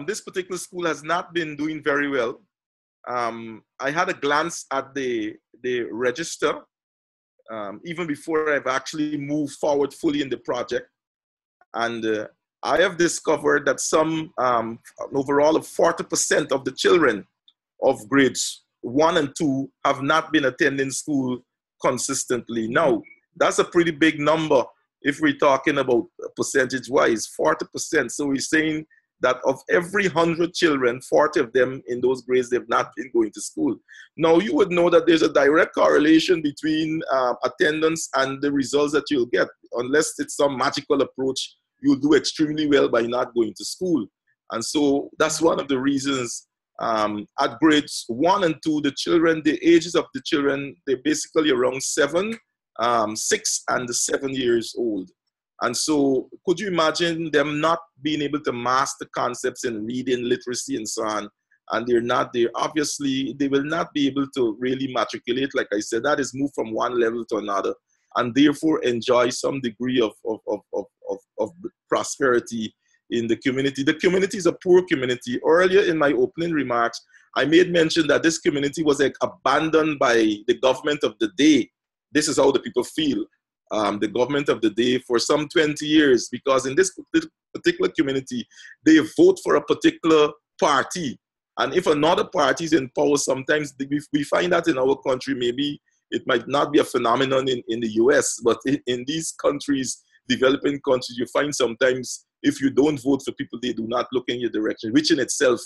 This particular school has not been doing very well. I had a glance at the register even before I've actually moved forward fully in the project, and I have discovered that some overall of 40% of the children of grades 1 and 2 have not been attending school consistently. Now, that's a pretty big number if we're talking about percentage-wise, 40%. So we're saying that of every 100 children, 40 of them in those grades, they've not been going to school. Now, you would know that there's a direct correlation between attendance and the results that you'll get. Unless it's some magical approach, you'll do extremely well by not going to school. And so that's one of the reasons at grades 1 and 2, the ages of the children, they're basically around 7, 6, and 7 years old. And so could you imagine them not being able to master concepts in reading, literacy, and so on? And they're not there. Obviously, they will not be able to really matriculate, like I said, that is move from one level to another, and therefore enjoy some degree of prosperity in the community. The community is a poor community. Earlier in my opening remarks, I made mention that this community was like abandoned by the government of the day. This is how the people feel. The government of the day for some 20 years, because in this particular community, they vote for a particular party. And if another party is in power, sometimes we find that in our country, maybe it might not be a phenomenon in the US, but in these countries, developing countries, you find sometimes if you don't vote for people, they do not look in your direction, which in itself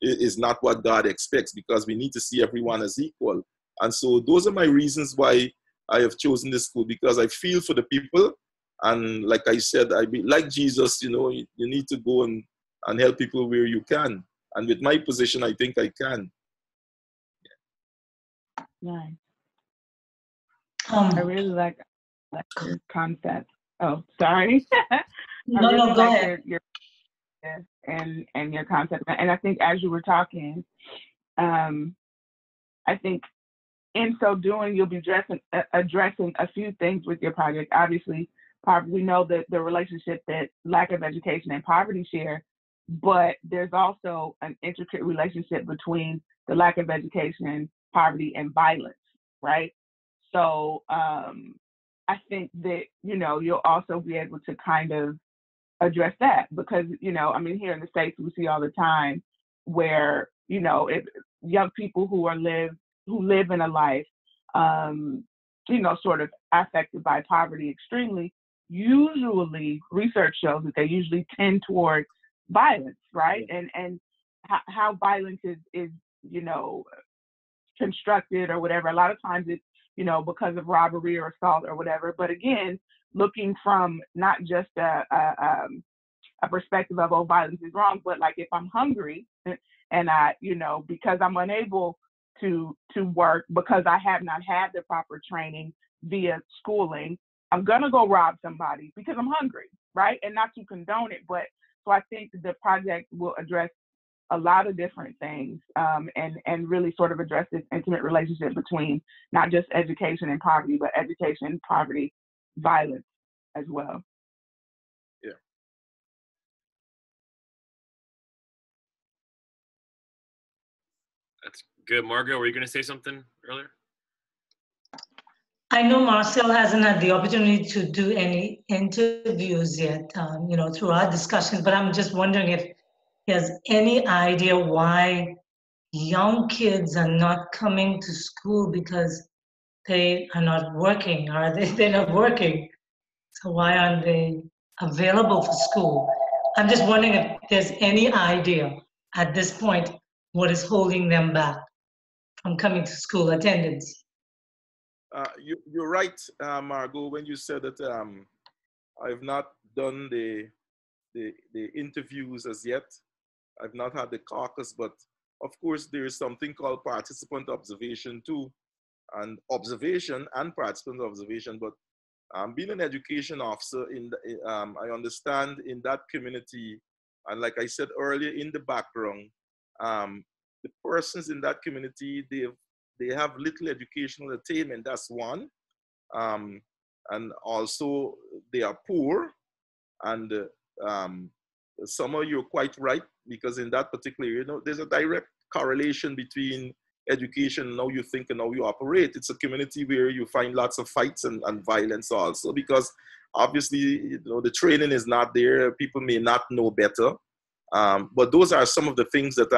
is not what God expects, because we need to see everyone as equal. And so those are my reasons why I have chosen this school, because I feel for the people. And like I said, like Jesus, you need to go and help people where you can. And with my position, I think I can. Nice. I really like your concept. Oh, sorry. No, go ahead. Your and your concept. And I think as you were talking, I think in so doing, you'll be addressing a few things with your project. Obviously, we know that the relationship that lack of education and poverty share, but there's also an intricate relationship between the lack of education, poverty, and violence, right? So I think that, you'll also be able to kind of address that, because, I mean, here in the States, we see all the time where, if young people who live in a life, sort of affected by poverty extremely, usually research shows that they usually tend toward violence, right? And how violence is constructed or whatever. A lot of times it's, because of robbery or assault or whatever. But again, looking from not just a perspective of, oh, violence is wrong, but like if I'm hungry and I, because I'm unable to work because I have not had the proper training via schooling, I'm gonna go rob somebody because I'm hungry, right? And not to condone it, but so I think the project will address a lot of different things, and really sort of address this intimate relationship between not just education and poverty, but education, poverty, violence as well. Yeah. That's good. Margot, were you going to say something earlier? I know Marcel hasn't had the opportunity to do any interviews yet, through our discussions, but I'm just wondering if he has any idea why young kids are not coming to school because they are not working, or they're not working. So why aren't they available for school? I'm just wondering if there's any idea at this point what is holding them back from coming to school attendance. You're right, Margot, when you said that I've not done the interviews as yet. I've not had the caucus, but of course there is something called participant observation too, and observation and participant observation. But being an education officer, I understand in that community, and like I said earlier in the background, the persons in that community, they have little educational attainment. That's one, and also they are poor, and some of you are quite right, because in that particular area, there's a direct correlation between education and how you think and how you operate. It's a community where you find lots of fights and violence also, because obviously, the training is not there. People may not know better. But those are some of the things that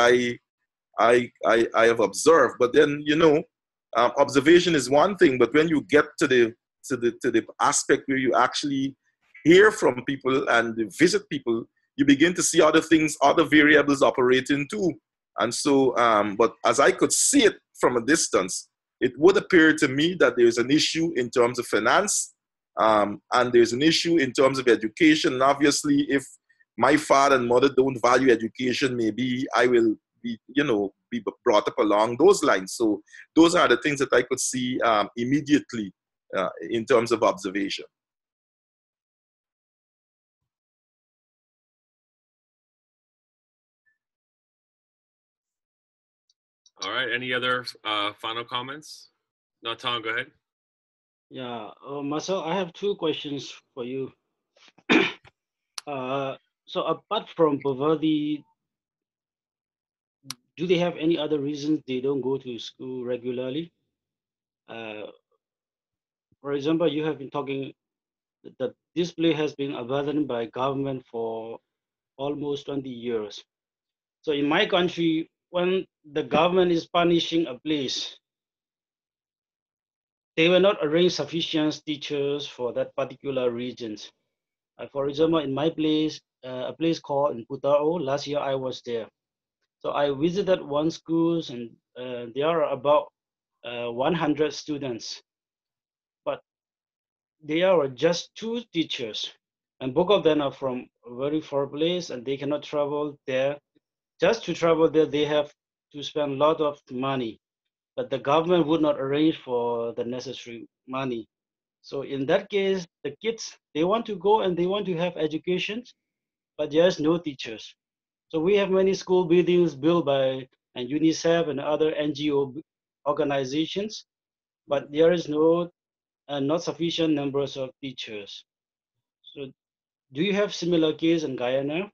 I have observed. But then, observation is one thing, but when you get to the aspect where you actually hear from people and visit people, you begin to see other things, other variables operating too. And so, but as I could see it from a distance, it would appear to me that there's an issue in terms of finance, and there's an issue in terms of education. And obviously, if my father and mother don't value education, maybe I will be brought up along those lines. So those are the things that I could see immediately in terms of observation. All right. Any other final comments? No, Tom, go ahead. Yeah, Marcel, I have two questions for you. So apart from poverty, do they have any other reasons they don't go to school regularly? For example, you have been talking that this place has been abandoned by government for almost 20 years. So in my country, when the government is punishing a place, they will not arrange sufficient teachers for that particular region. For example, in my place, a place called in Putao, last year I was there. So I visited one school, and there are about 100 students, but there are just 2 teachers, and both of them are from a very far place, and they cannot travel there. Just to travel there, they have to spend a lot of money, but the government would not arrange for the necessary money. So in that case, the kids, they want to go and they want to have education, but there's no teachers. So we have many school buildings built by and UNICEF and other NGO organizations, but there is not sufficient numbers of teachers. So do you have similar case in Guyana?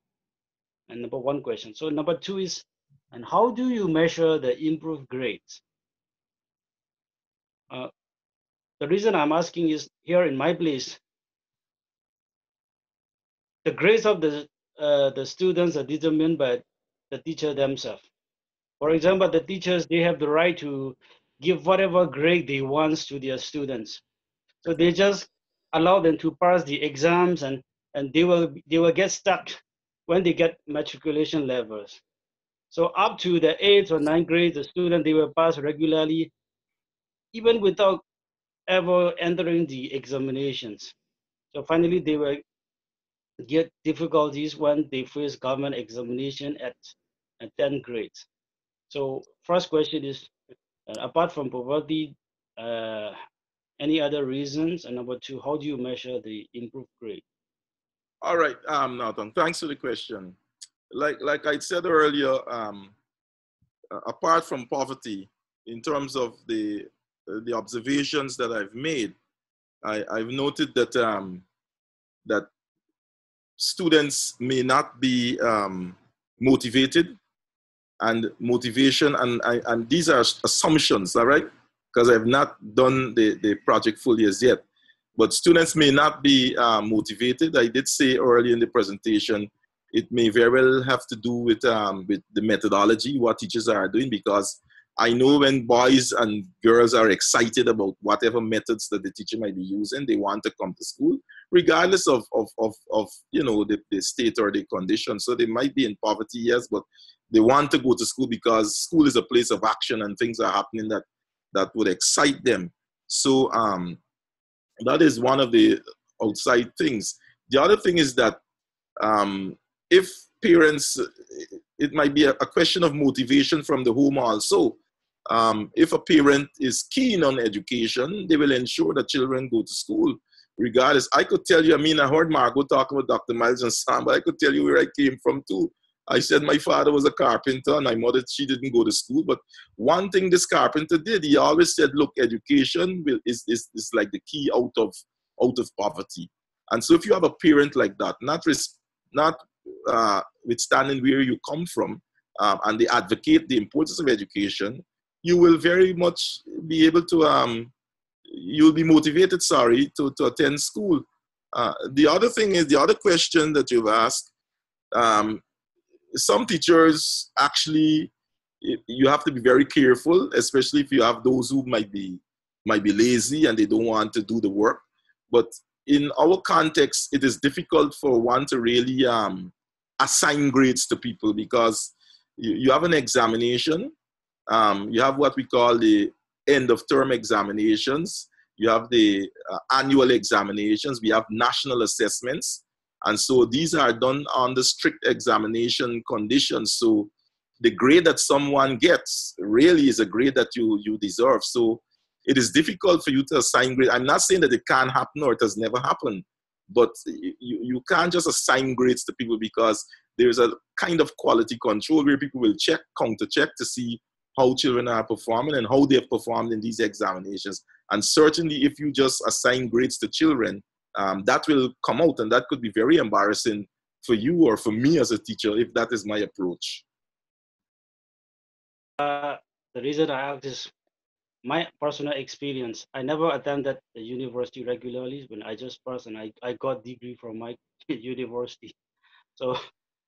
And number one question. So number two is, and how do you measure the improved grades? The reason I'm asking is here in my place, the grades of the students are determined by the teacher themselves. For example, the teachers, they have the right to give whatever grade they want to their students. So they just allow them to pass the exams, and they will get stuck when they get matriculation levels. So up to the 8th or 9th grade, the student, they will pass regularly, even without ever entering the examinations. So finally, they will get difficulties when they face government examination at 10th grade. So first question is, apart from poverty, any other reasons? And number two, how do you measure the improved grade? All right, Nathan, thanks for the question. Like I said earlier, apart from poverty, in terms of the observations that I've made, I've noted that that students may not be motivated, and motivation, and these are assumptions, all right? Because I've not done the project fully as yet. But students may not be motivated. I did say early in the presentation, it may very well have to do with the methodology, what teachers are doing, because I know when boys and girls are excited about whatever methods that the teacher might be using, they want to come to school, regardless of you know, the state or the condition. So they might be in poverty, yes, but they want to go to school because school is a place of action and things are happening that would excite them. So that is one of the outside things. The other thing is that if parents, it might be a question of motivation from the home also. If a parent is keen on education, they will ensure that children go to school. Regardless, I could tell you, I mean, I heard Margot talk about Dr. Miles and Sam, but I could tell you where I came from too. I said my father was a carpenter and my mother, she didn't go to school. But one thing this carpenter did, he always said, look, education is like the key out of poverty. And so if you have a parent like that, not withstanding where you come from, and they advocate the importance of education, you will very much be able to, you'll be motivated, to attend school. The other thing is, the other question that you've asked, some teachers actually, you have to be very careful, especially if you have those who might be lazy and they don't want to do the work. But in our context, it is difficult for one to really assign grades to people, because you have an examination, you have what we call the end of term examinations, you have the annual examinations, we have national assessments. And so these are done under strict examination conditions. So the grade that someone gets really is a grade that you deserve. So it is difficult for you to assign grade. I'm not saying that it can't happen or it has never happened, but you can't just assign grades to people, because there's a kind of quality control where people will counter check to see how children are performing and how they've performed in these examinations. And certainly if you just assign grades to children, that will come out, and that could be very embarrassing for you or for me as a teacher if that is my approach. The reason I ask is my personal experience. I never attended the university regularly. When I just passed and I got degree from my university. So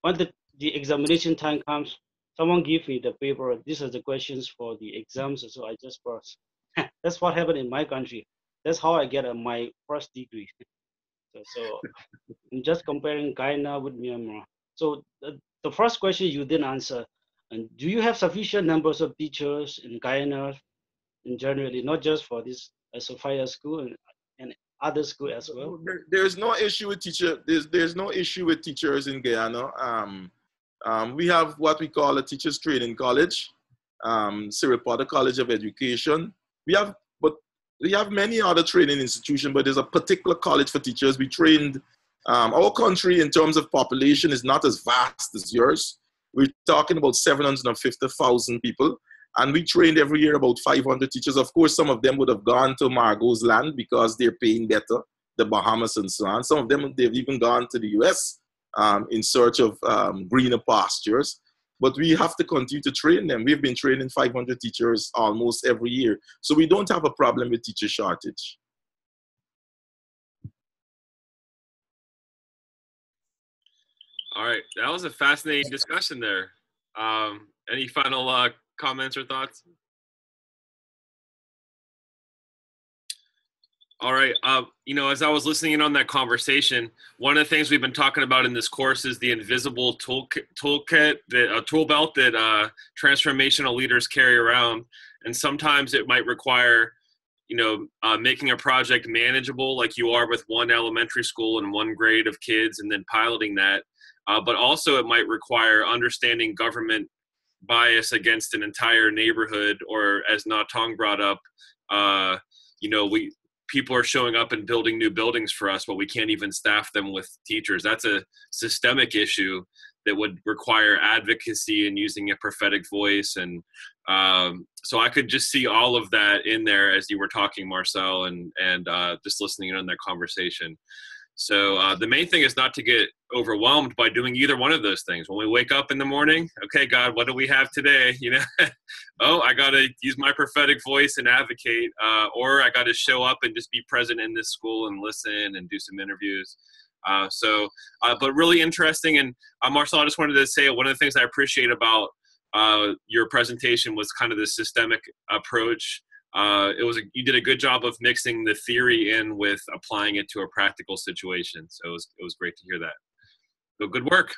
when the examination time comes, someone give me the paper. These are the questions for the exams. So I just pass. That's what happened in my country. That's how I get my first degree. So I'm just comparing Guyana with Myanmar. So the first question you didn't answer, and do you have sufficient numbers of teachers in Guyana, in generally, not just for this Sophia school and other school as well? There's no issue with there's no issue with teachers in Guyana. We have what we call a teachers training college, Cyril Potter College of Education. We have many other training institutions, but there's a particular college for teachers. We trained, our country in terms of population is not as vast as yours. We're talking about 750,000 people. And we trained every year about 500 teachers. Of course, some of them would have gone to Margot's land because they're paying better, the Bahamas and so on. Some of them, they've even gone to the US in search of greener pastures. But we have to continue to train them. We've been training 500 teachers almost every year. So we don't have a problem with teacher shortage. All right, that was a fascinating discussion there. Any final comments or thoughts? All right. You know, as I was listening in on that conversation, one of the things we've been talking about in this course is the invisible tool belt that transformational leaders carry around. And sometimes it might require, you know, making a project manageable, like you are with one elementary school and one grade of kids, and then piloting that. But also it might require understanding government bias against an entire neighborhood, or as Natong brought up, you know, people are showing up and building new buildings for us, but we can't even staff them with teachers. That's a systemic issue that would require advocacy and using a prophetic voice. And so I could just see all of that in there as you were talking, Marcel, and just listening in on that conversation. So the main thing is not to get overwhelmed by doing either one of those things. When we wake up in the morning, okay, God, what do we have today? You know, oh, I got to use my prophetic voice and advocate, or I got to show up and just be present in this school and listen and do some interviews. But really interesting. And Marcel, I just wanted to say one of the things I appreciate about your presentation was kind of the systemic approach. You did a good job of mixing the theory in with applying it to a practical situation. So it was great to hear that. So good work.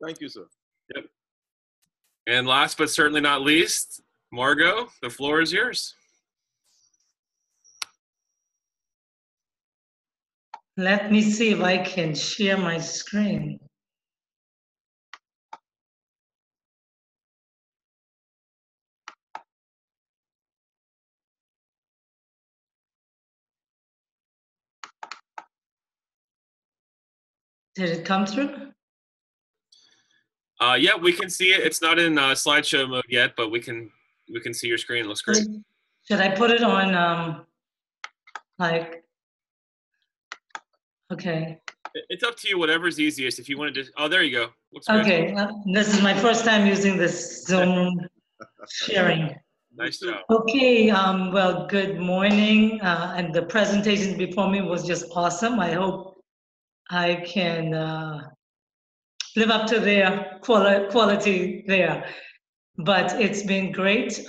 Thank you, sir. Yep. And last but certainly not least, Margot, the floor is yours. Let me see if I can share my screen. Did it come through? Yeah, we can see it. It's not in slideshow mode yet, but we can see your screen. It looks great. Should I put it on like, okay. It's up to you, whatever's easiest. If you want to just, oh, there you go. Looks okay, this is my first time using this Zoom sharing. Nice job. Okay, well, good morning. And the presentation before me was just awesome. I hope I can live up to their quality there. But it's been great.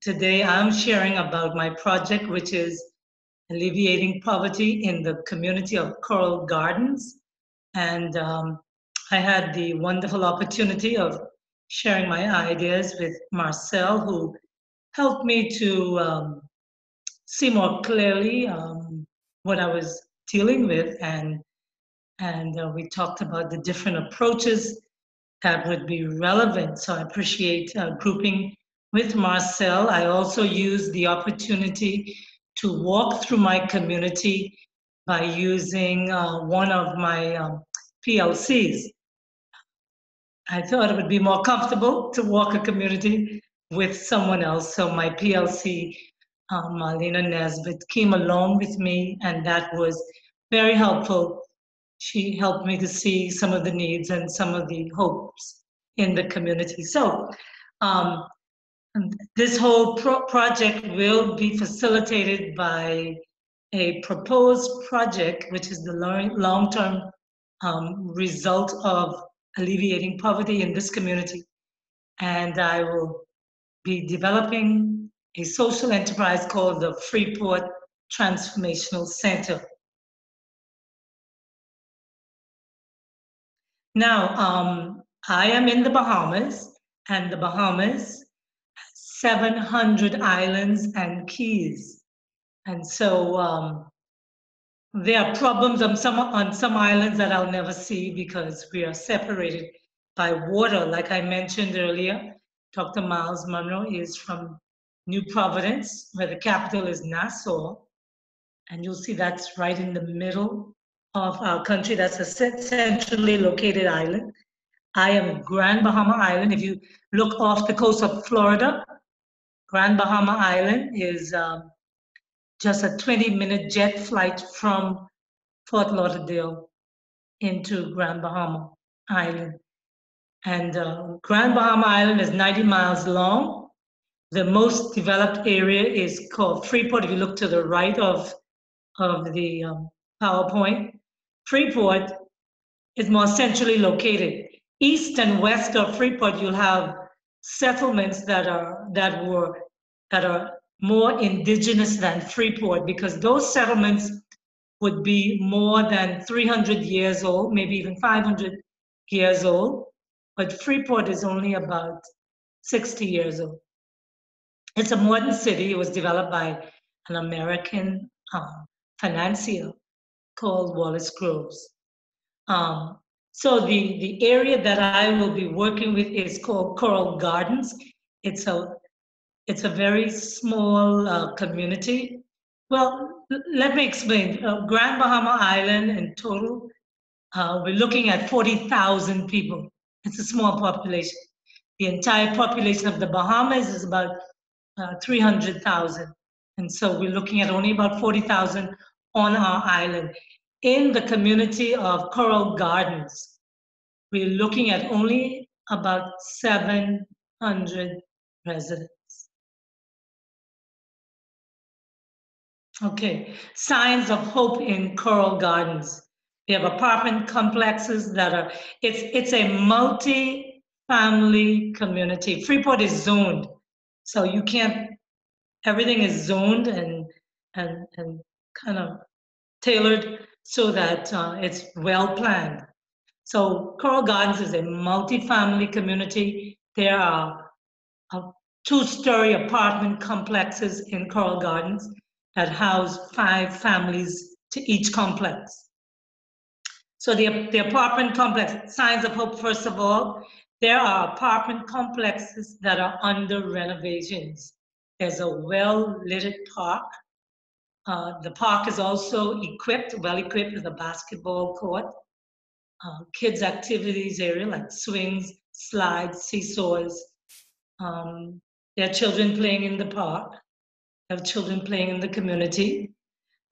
Today I'm sharing about my project, which is alleviating poverty in the community of Coral Gardens. And I had the wonderful opportunity of sharing my ideas with Marcel, who helped me to see more clearly what I was dealing with. And we talked about the different approaches that would be relevant. So I appreciate grouping with Marcel. I also used the opportunity to walk through my community by using one of my PLCs. I thought it would be more comfortable to walk a community with someone else. So my PLC, Marlena Nesbitt, came along with me, and that was very helpful. She helped me to see some of the needs and some of the hopes in the community. So this whole project will be facilitated by a proposed project, which is the long-term result of alleviating poverty in this community. And I will be developing a social enterprise called the Freeport Transformational Center. Now, I am in the Bahamas, and the Bahamas has 700 islands and keys. And so there are problems on some islands that I'll never see because we are separated by water. Like I mentioned earlier, Dr. Miles Monroe is from New Providence, where the capital is Nassau. And you'll see that's right in the middle of our country. That's a centrally located island. I am Grand Bahama Island. If you look off the coast of Florida, Grand Bahama Island is just a 20-minute jet flight from Fort Lauderdale into Grand Bahama Island. And Grand Bahama Island is 90 miles long. The most developed area is called Freeport. If you look to the right of the PowerPoint, Freeport is more centrally located. East and west of Freeport, you'll have settlements that are more indigenous than Freeport, because those settlements would be more than 300 years old, maybe even 500 years old. But Freeport is only about 60 years old. It's a modern city. It was developed by an American financier called Wallace Groves. So the area that I will be working with is called Coral Gardens. It's a very small community. Well, let me explain. Grand Bahama Island in total, we're looking at 40,000 people. It's a small population. The entire population of the Bahamas is about 300,000. And so we're looking at only about 40,000 on our island. In the community of Coral Gardens, we're looking at only about 700 residents. Okay, signs of hope in Coral Gardens. We have apartment complexes that are, it's a multi-family community. Freeport is zoned, so you can't, everything is zoned and kind of tailored so that it's well planned. So Coral Gardens is a multi-family community. There are 2-story apartment complexes in Coral Gardens that house 5 families to each complex. So the apartment complex, signs of hope, first of all, there are apartment complexes that are under renovations. There's a well-lit park. The park is also well equipped with a basketball court, kids activities area like swings, slides, seesaws. There are children playing in the park. There are children playing in the community.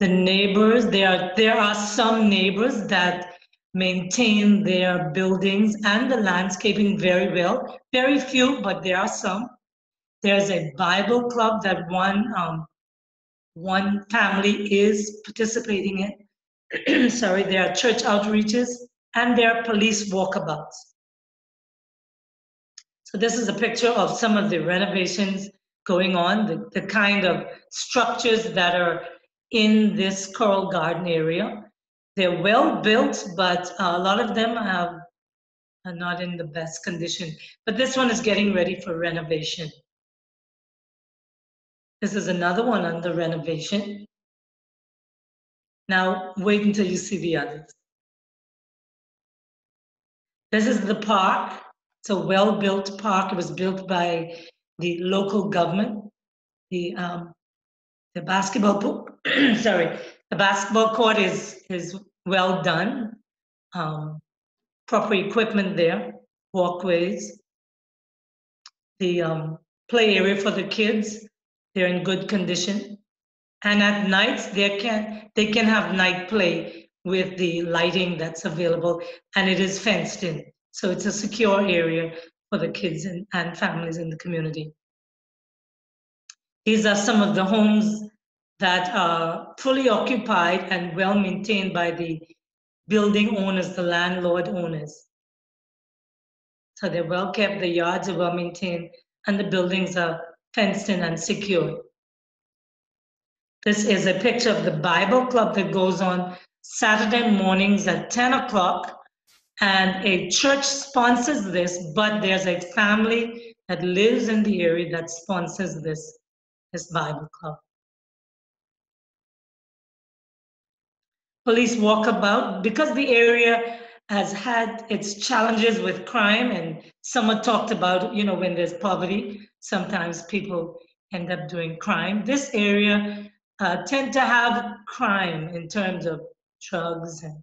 The neighbors, there are some neighbors that maintain their buildings and the landscaping very well. Very few, but there are some. There's a Bible club that one family is participating in. Sorry, there are church outreaches and there are police walkabouts. So this is a picture of some of the renovations going on, the kind of structures that are in this Coral Garden area. They're well built, but a lot of them are not in the best condition. But this one is getting ready for renovation. This is another one under renovation. Now, wait until you see the others. This is the park. It's a well-built park. It was built by the local government. The basketball, sorry, the basketball court is well done. Proper equipment there, walkways. The play area for the kids, they're in good condition. And at nights, they can have night play with the lighting that's available, and it is fenced in. So it's a secure area for the kids and families in the community. These are some of the homes that are fully occupied and well maintained by the building owners, the landlord owners. So they're well kept, the yards are well maintained, and the buildings are fenced in and secure. This is a picture of the Bible club that goes on Saturday mornings at 10 o'clock, and a church sponsors this, but there's a family that lives in the area that sponsors this Bible club. Police walkabout, because the area has had its challenges with crime, and someone talked about, when there's poverty, sometimes people end up doing crime. This area tend to have crime in terms of drugs and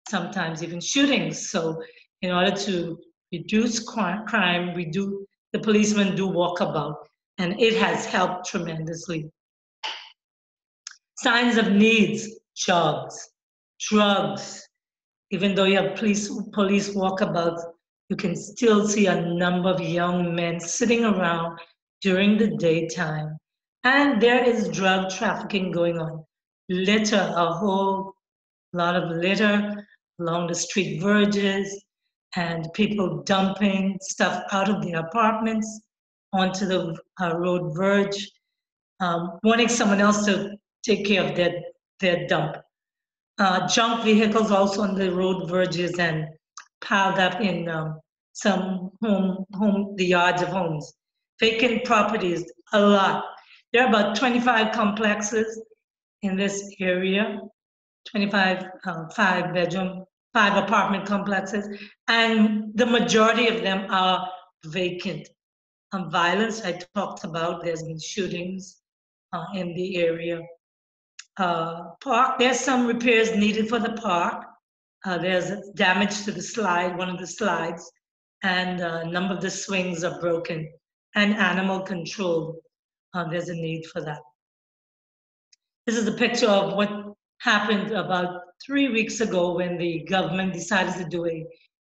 sometimes even shootings. So in order to reduce crime, the policemen do walkabout, and it has helped tremendously. Signs of needs, jobs, drugs. Even though you have police walkabouts, you can still see a number of young men sitting around during the daytime. And there is drug trafficking going on. Litter, a whole lot of litter, along the street verges, and people dumping stuff out of their apartments onto the road verge, wanting someone else to take care of their dump. Junk vehicles also on the road verges and piled up in some the yards of homes. Vacant properties, a lot. There are about 25 complexes in this area, 25 5-bedroom, 5 apartment complexes, and the majority of them are vacant. Violence, I talked about, there's been shootings in the area. Park, there's some repairs needed for the park. There's damage to the slide, one of the slides, and a number of the swings are broken. And animal control, there's a need for that. This is a picture of what happened about 3 weeks ago when the government decided to do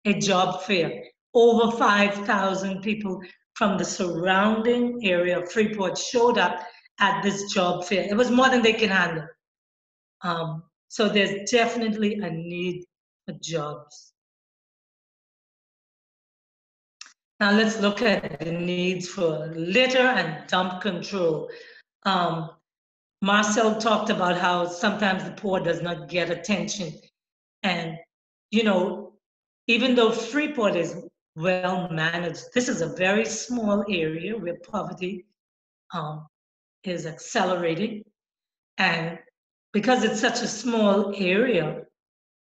a job fair. Over 5,000 people from the surrounding area of Freeport showed up at this job fair. It was more than they can handle. So there's definitely a need for jobs. Now let's look at the needs for litter and dump control. Marcel talked about how sometimes the poor does not get attention. And, you know, even though Freeport is well managed, this is a very small area where poverty is accelerating. And because it's such a small area,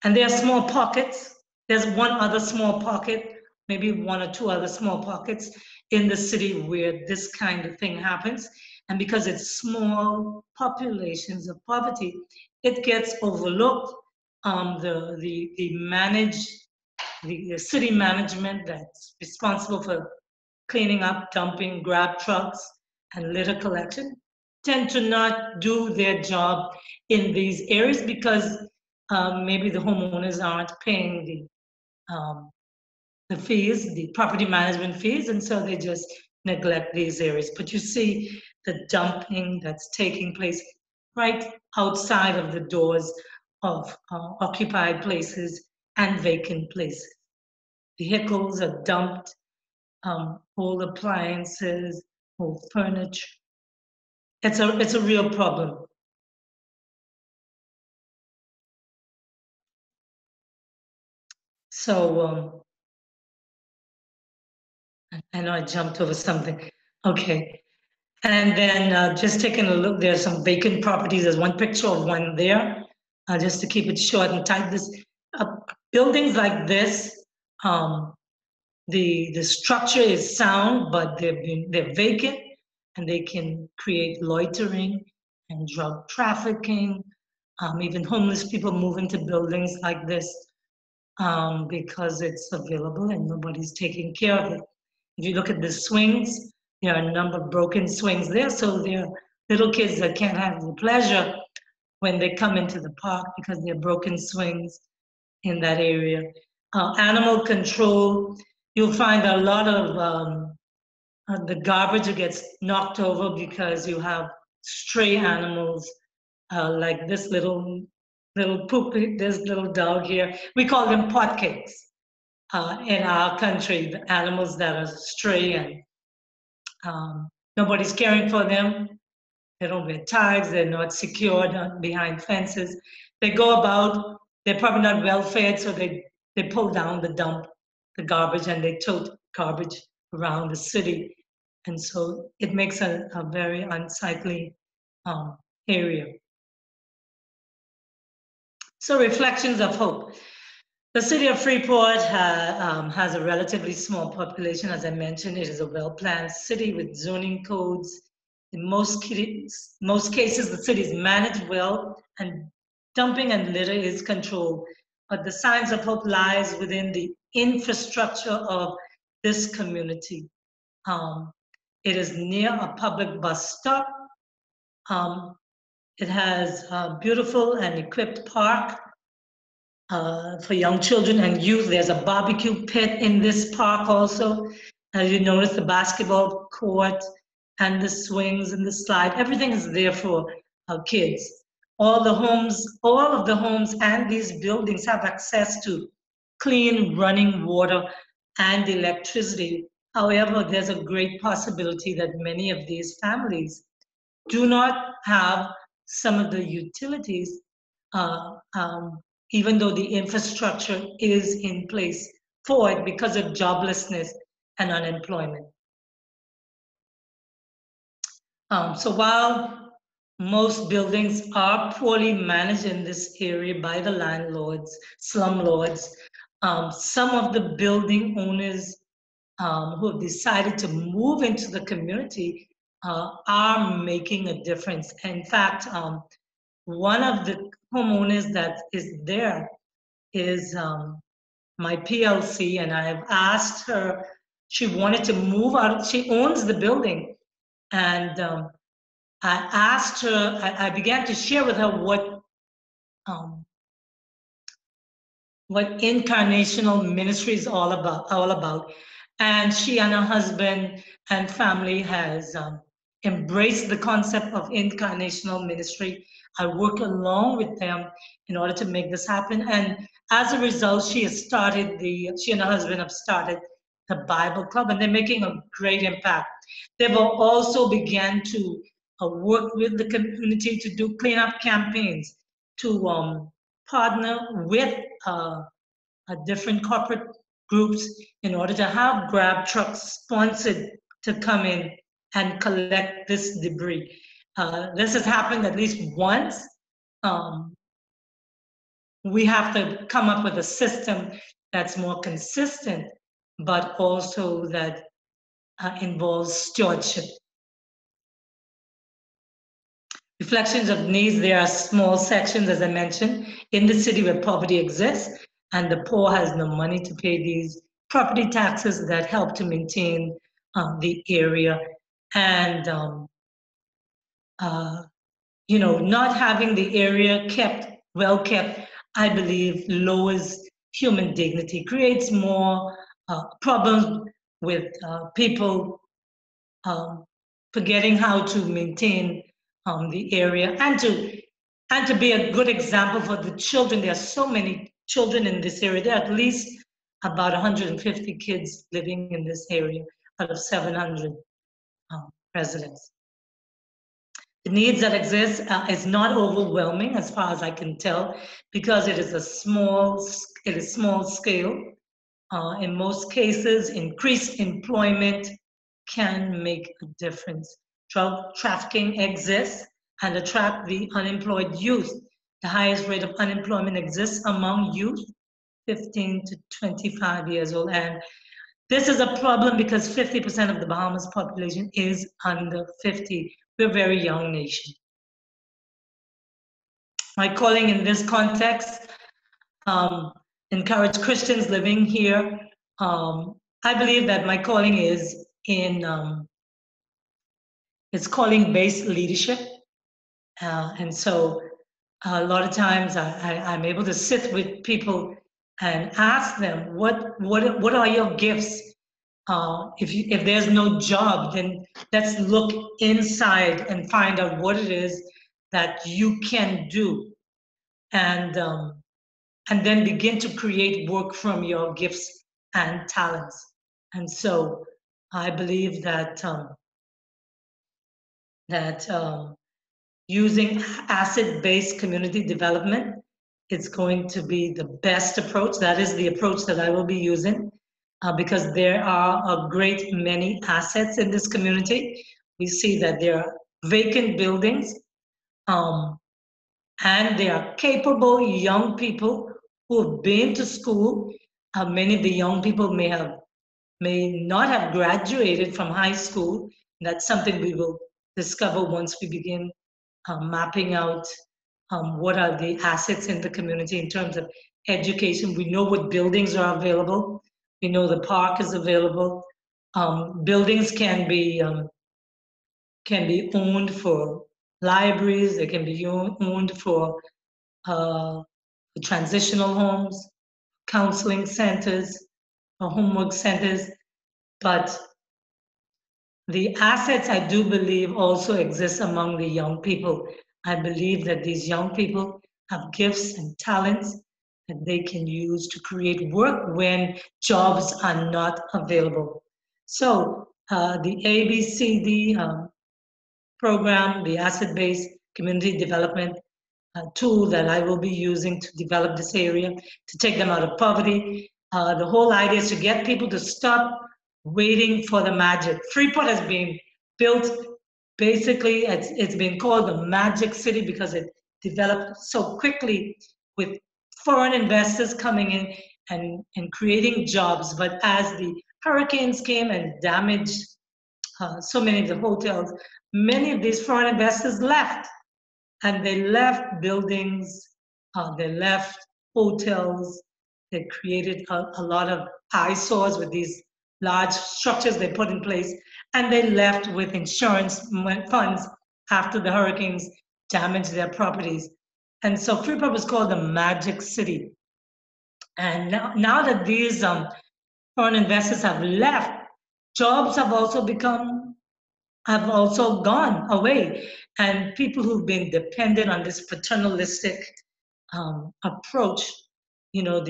and there are small pockets, there's one other small pocket, maybe 1 or 2 other small pockets in the city where this kind of thing happens. And because it's small populations of poverty, it gets overlooked. The city management that's responsible for cleaning up, dumping, grab trucks, and litter collection tend to not do their job in these areas because maybe the homeowners aren't paying the fees, the property management fees, and so they just neglect these areas. But you see the dumping that's taking place right outside of the doors of occupied places and vacant places. Vehicles are dumped, old appliances, old furniture. It's a real problem. So I know I jumped over something. Okay. And then just taking a look, there's some vacant properties. There's one picture of one there, just to keep it short and tight. Buildings like this, the structure is sound, but they're vacant, and they can create loitering and drug trafficking. Even homeless people move into buildings like this because it's available and nobody's taking care of it. If you look at the swings, there are a number of broken swings there, so there are little kids that can't have the pleasure when they come into the park because there are broken swings in that area. Animal control, you'll find a lot of the garbage gets knocked over because you have stray animals like this little poop, this little dog here. We call them potcakes in our country, the animals that are stray and nobody's caring for them. They don't wear tags, they're not secured behind fences. They go about, they're probably not well fed, so they pull down the garbage, and they tote garbage around the city. And so it makes a very unsightly area. So reflections of hope. The city of Freeport has a relatively small population. As I mentioned, it is a well-planned city with zoning codes. In most cases, the city is managed well, and dumping and litter is controlled. But the signs of hope lies within the infrastructure of this community. It is near a public bus stop. It has a beautiful and equipped park for young children and youth. There's a barbecue pit in this park also. As you notice, the basketball court and the swings and the slide, everything is there for kids. all of the homes and these buildings have access to clean running water and electricity. However, there's a great possibility that many of these families do not have some of the utilities, uh, um, even though the infrastructure is in place for it because of joblessness and unemployment. So while most buildings are poorly managed in this area by the landlords, slumlords, some of the building owners who have decided to move into the community are making a difference. In fact, one of the homeowners that is there is my PLC, and I've asked her, she wanted to move out, she owns the building, and I asked her, I began to share with her what incarnational ministry is all about. And she and her husband and family has embraced the concept of incarnational ministry. I work along with them in order to make this happen. And as a result, she and her husband have started the Bible Club, and they're making a great impact. They've also began to work with the community to do cleanup campaigns, to partner with different corporate groups in order to have grab trucks sponsored to come in and collect this debris. This has happened at least once. We have to come up with a system that's more consistent, but also that involves stewardship. Reflections of needs, there are small sections, as I mentioned, in the city where poverty exists, and the poor has no money to pay these property taxes that help to maintain the area. And, not having the area well kept, I believe, lowers human dignity, creates more problems with people forgetting how to maintain the area and to be a good example for the children. There are so many children in this area. There are at least about 150 kids living in this area out of 700 residents. The needs that exist is not overwhelming as far as I can tell, because it is small scale. In most cases, increased employment can make a difference. Drug trafficking exists and attract the unemployed youth. The highest rate of unemployment exists among youth 15 to 25 years old. And this is a problem because 50% of the Bahamas population is under 50. We're a very young nation. My calling in this context, encourage Christians living here. I believe that my calling is in it's calling-based leadership. And so a lot of times I'm able to sit with people and ask them, what are your gifts? If there's no job, then let's look inside and find out what it is that you can do. And then begin to create work from your gifts and talents. And so I believe that using asset-based community development is going to be the best approach. That is the approach that I will be using because there are a great many assets in this community. We see that there are vacant buildings and there are capable young people who have been to school. Many of the young people may not have graduated from high school. That's something we will discover once we begin mapping out what are the assets in the community in terms of education. We know what buildings are available. We know the park is available. Buildings can be owned for libraries. They can be owned for transitional homes, counseling centers, or homework centers. But the assets, I do believe, also exist among the young people. I believe that these young people have gifts and talents that they can use to create work when jobs are not available. So the ABCD program, the asset-based community development tool that I will be using to develop this area, to take them out of poverty. The whole idea is to get people to stop waiting for the magic. Freeport has been built, basically, it's been called the Magic City because it developed so quickly with foreign investors coming in and creating jobs. But as the hurricanes came and damaged so many of the hotels, many of these foreign investors left. And they left buildings, they left hotels, they created a lot of eyesores with these large structures they put in place, and they left with insurance funds after the hurricanes damaged their properties. And so Freeport was called the Magic City. And now that these foreign investors have left, jobs have also gone away. And people who've been dependent on this paternalistic approach, you know,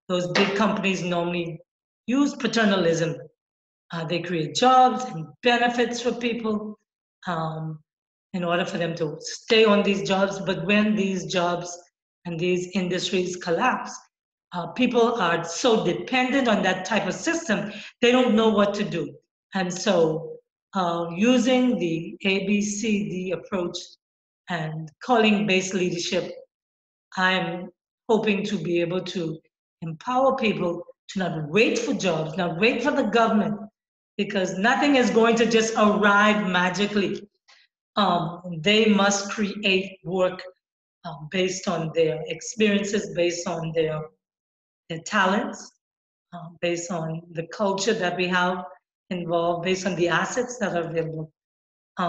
those big companies normally use paternalism. They create jobs and benefits for people in order for them to stay on these jobs. But when these jobs and these industries collapse, people are so dependent on that type of system, they don't know what to do. And so using the ABCD approach and calling-based leadership, I'm hoping to be able to empower people to not wait for jobs, not wait for the government, because nothing is going to just arrive magically. They must create work based on their experiences, based on their talents, based on the culture that we have involved, based on the assets that are available.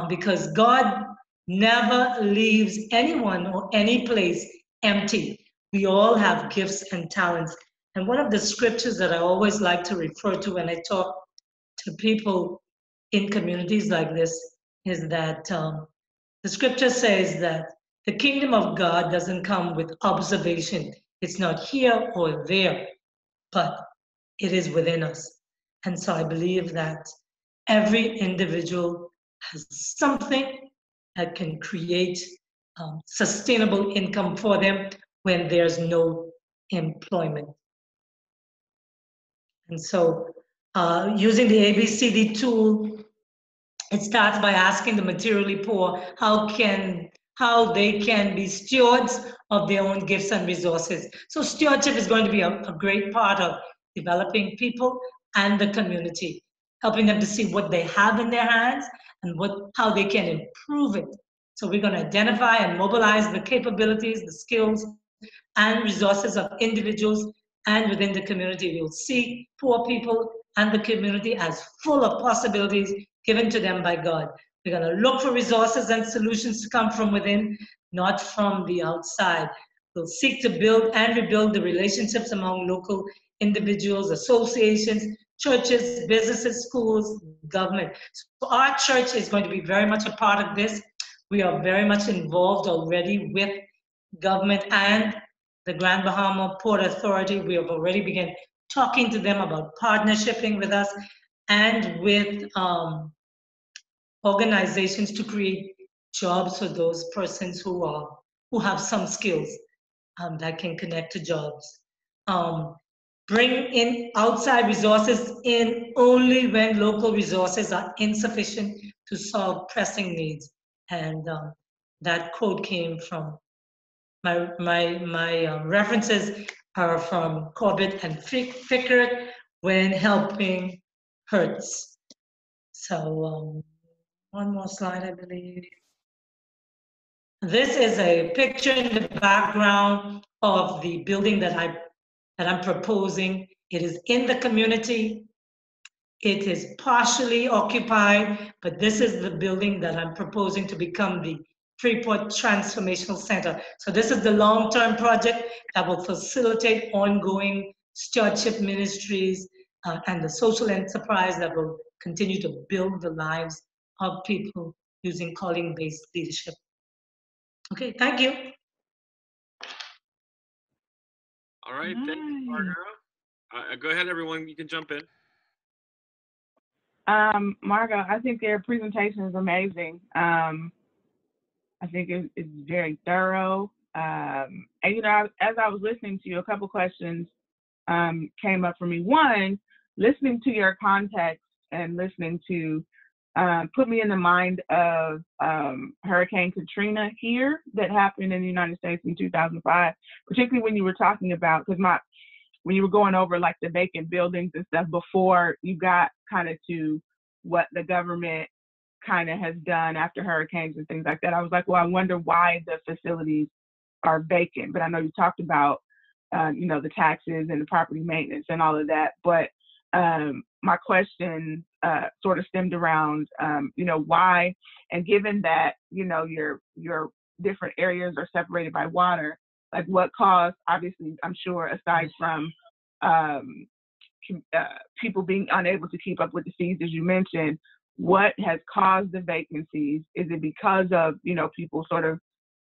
Because God never leaves anyone or any place empty. We all have gifts and talents. And one of the scriptures that I always like to refer to when I talk to people in communities like this is that the scripture says that the kingdom of God doesn't come with observation. It's not here or there, but it is within us. And so I believe that every individual has something that can create sustainable income for them when there's no employment. And so using the ABCD tool, it starts by asking the materially poor how they can be stewards of their own gifts and resources. So stewardship is going to be a great part of developing people and the community, helping them to see what they have in their hands and how they can improve it. So we're going to identify and mobilize the capabilities, the skills, and resources of individuals and within the community. We'll see poor people and the community as full of possibilities given to them by God. We're going to look for resources and solutions to come from within, not from the outside. We'll seek to build and rebuild the relationships among local individuals, associations, churches, businesses, schools, government. So our church is going to be very much a part of this. We are very much involved already with government and the Grand Bahama Port Authority. We have already begun talking to them about partnershiping with us and with organizations to create jobs for those persons who have some skills that can connect to jobs. Bring in outside resources in only when local resources are insufficient to solve pressing needs. And that quote came from my references are from Corbett and Fickert when helping hurts. So one more slide, I believe. This is a picture in the background of the building that I'm proposing. It is in the community. It is partially occupied, but this is the building that I'm proposing to become the Freeport Transformational Center. So this is the long-term project that will facilitate ongoing stewardship ministries and the social enterprise that will continue to build the lives of people using calling-based leadership. Okay, thank you. All right, thank you, Margot. Go ahead, everyone. You can jump in. Margo, I think their presentation is amazing. I think it's very thorough. And you know, as I was listening to you, a couple questions came up for me. One, listening to your context and listening to put me in the mind of Hurricane Katrina here that happened in the United States in 2005, particularly when you were talking about, because when you were going over like the vacant buildings and stuff before you got kind of to what the government kind of has done after hurricanes and things like that. I was like, well, I wonder why the facilities are vacant. But I know you talked about, you know, the taxes and the property maintenance and all of that. But my question sort of stemmed around, you know, why, and given that, you know, your different areas are separated by water, like what caused, obviously, I'm sure, aside from people being unable to keep up with the fees, as you mentioned, what has caused the vacancies? Is it because of, you know, people sort of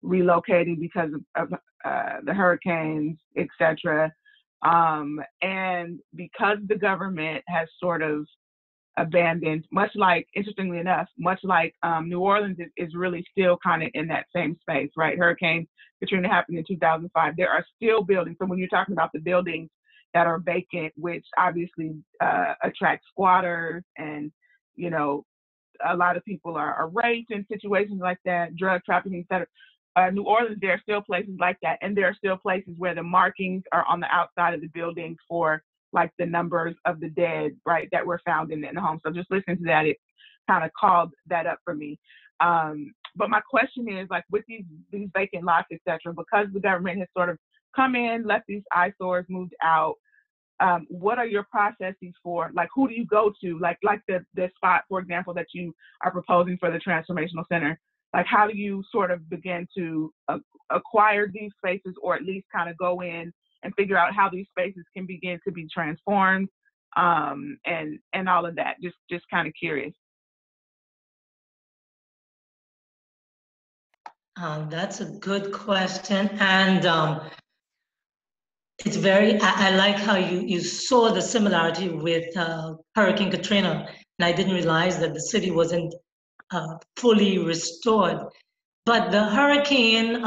relocating because of the hurricanes, et cetera? And because the government has sort of abandoned, much like, interestingly enough, much like New Orleans is really still kind of in that same space, right? Hurricane Katrina happened in 2005. There are still buildings. So when you're talking about the buildings that are vacant, which obviously attract squatters, and, you know, a lot of people are raped in situations like that, drug trafficking, et cetera. New Orleans, there are still places like that. And there are still places where the markings are on the outside of the buildings for like the numbers of the dead, right, that were found in the home. So just listening to that, it kind of called that up for me. But my question is, like, with these vacant lots, et cetera, because the government has sort of come in, left these eyesores, moved out, what are your processes for, like, who do you go to? Like the spot, for example, that you are proposing for the Transformational Center. Like, how do you sort of begin to acquire these spaces, or at least kind of go in and figure out how these spaces can begin to be transformed, and all of that? Just kind of curious. That's a good question. And it's very, I like how you saw the similarity with Hurricane Katrina. And I didn't realize that the city wasn't fully restored. But the hurricane,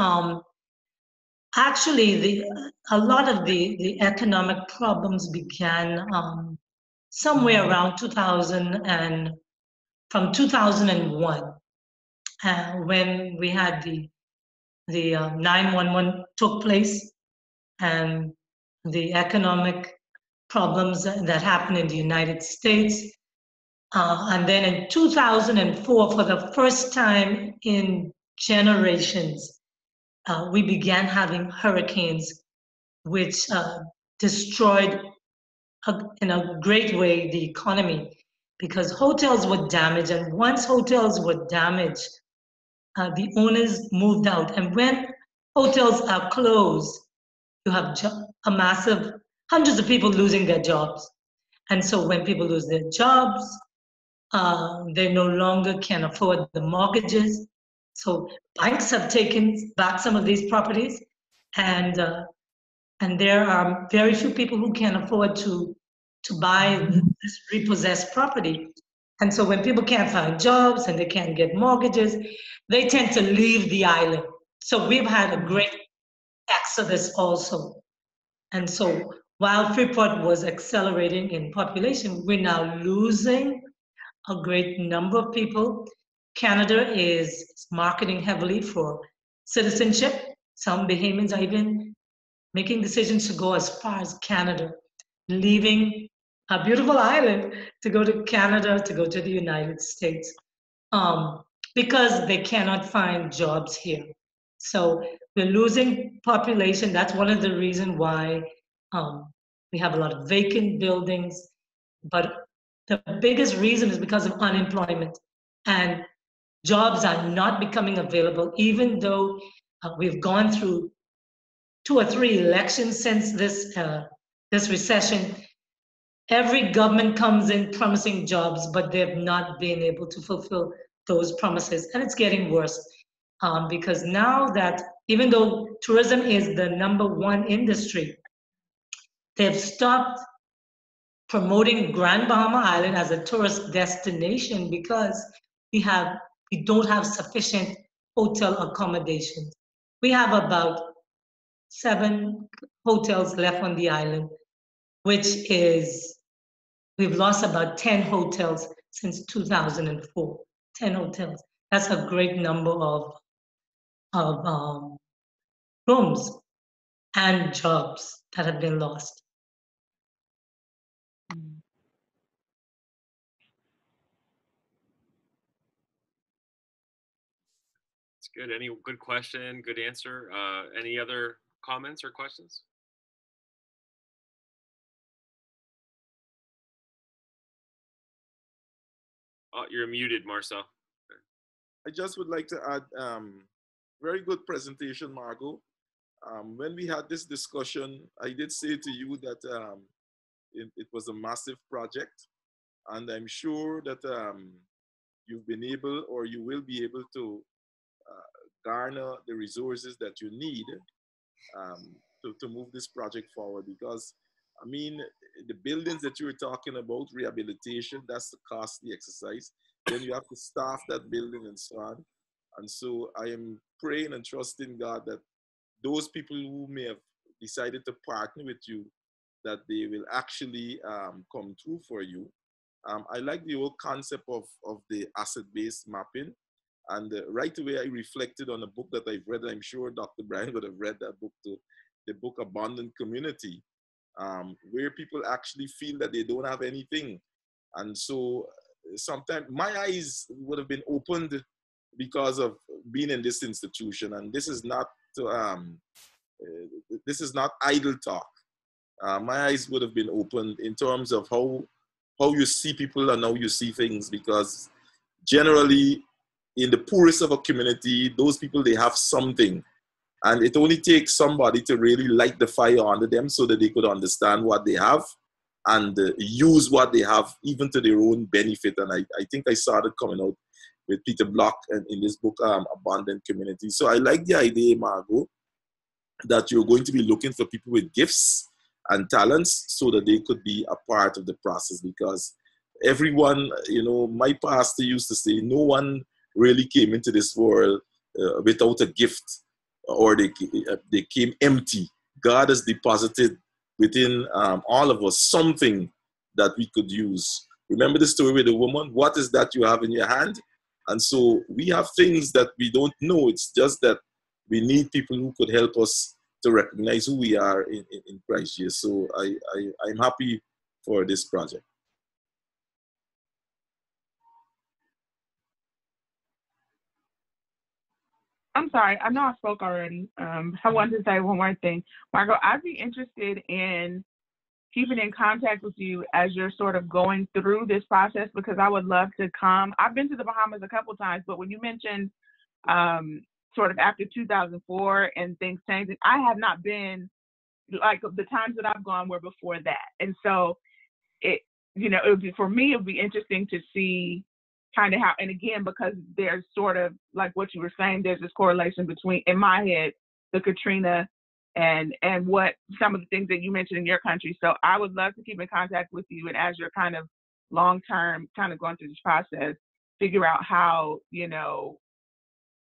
actually, a lot of the economic problems began somewhere around 2000 and from 2001, when we had the 911 took place, and the economic problems that happened in the United States. And then in 2004, for the first time in generations, we began having hurricanes, which destroyed in a great way the economy, because hotels were damaged. And once hotels were damaged, the owners moved out. And when hotels are closed, you have a massive, hundreds of people losing their jobs. And so when people lose their jobs, they no longer can afford the mortgages. So banks have taken back some of these properties, and there are very few people who can afford to buy this repossessed property. And so when people can't find jobs and they can't get mortgages, they tend to leave the island. So we've had a great exodus also. And so while Freeport was accelerating in population, we're now losing a great number of people. Canada is marketing heavily for citizenship. Some Bahamians are even making decisions to go as far as Canada, leaving a beautiful island to go to Canada, to go to the United States, because they cannot find jobs here. So we're losing population. That's one of the reasons why we have a lot of vacant buildings. But the biggest reason is because of unemployment, and jobs are not becoming available, even though we've gone through 2 or 3 elections since this recession. Every government comes in promising jobs, but they've not been able to fulfill those promises, and it's getting worse. because now that even though tourism is the #1 industry, they've stopped promoting Grand Bahama Island as a tourist destination because we don't have sufficient hotel accommodations. We have about 7 hotels left on the island, which is, we've lost about 10 hotels since 2004. 10 hotels. That's a great number of rooms and jobs that have been lost. It's good. Any good question, good answer. Any other comments or questions? Oh, you're muted, Marcel. I just would like to add, very good presentation, Margot. When we had this discussion, I did say to you that it was a massive project, and I'm sure that you've been able, or you will be able to garner the resources that you need to move this project forward. Because, I mean, the buildings that you were talking about, rehabilitation, that's the costly exercise. Then you have to staff that building and so on. And so I am praying and trusting God that those people who may have decided to partner with you, that they will actually come through for you. I like the whole concept of the asset-based mapping. And right away, I reflected on a book that I've read. I'm sure Dr. Brian would have read that book too, the book Abundant Community, where people actually feel that they don't have anything. And so sometimes my eyes would have been opened because of being in this institution. And this is not idle talk. My eyes would have been opened in terms of how you see people and how you see things, because generally in the poorest of a community, those people, they have something, and it only takes somebody to really light the fire under them so that they could understand what they have and use what they have even to their own benefit. And I think I saw that coming out with Peter Block in this book, Abundant Community. So I like the idea, Margot, that you're going to be looking for people with gifts and talents so that they could be a part of the process. Because everyone, you know, my pastor used to say, no one really came into this world without a gift, or they came empty. God has deposited within all of us something that we could use. Remember the story with the woman? What is that you have in your hand? And so we have things that we don't know. It's just that we need people who could help us to recognize who we are in Christ Jesus. So I'm happy for this project. I'm sorry, I know I spoke already. I wanted to say one more thing. Margot, I'd be interested in keeping in contact with you as you're sort of going through this process, because I would love to come. I've been to the Bahamas a couple times, but when you mentioned sort of after 2004 and things changing, I have not been, like the times that I've gone were before that. And so it would be, for me, it would be interesting to see kind of how, and again, because there's sort of like what you were saying, there's this correlation between, in my head, the Katrina and what some of the things that you mentioned in your country. So I would love to keep in contact with you, and as you're kind of long-term kind of going through this process, figure out how,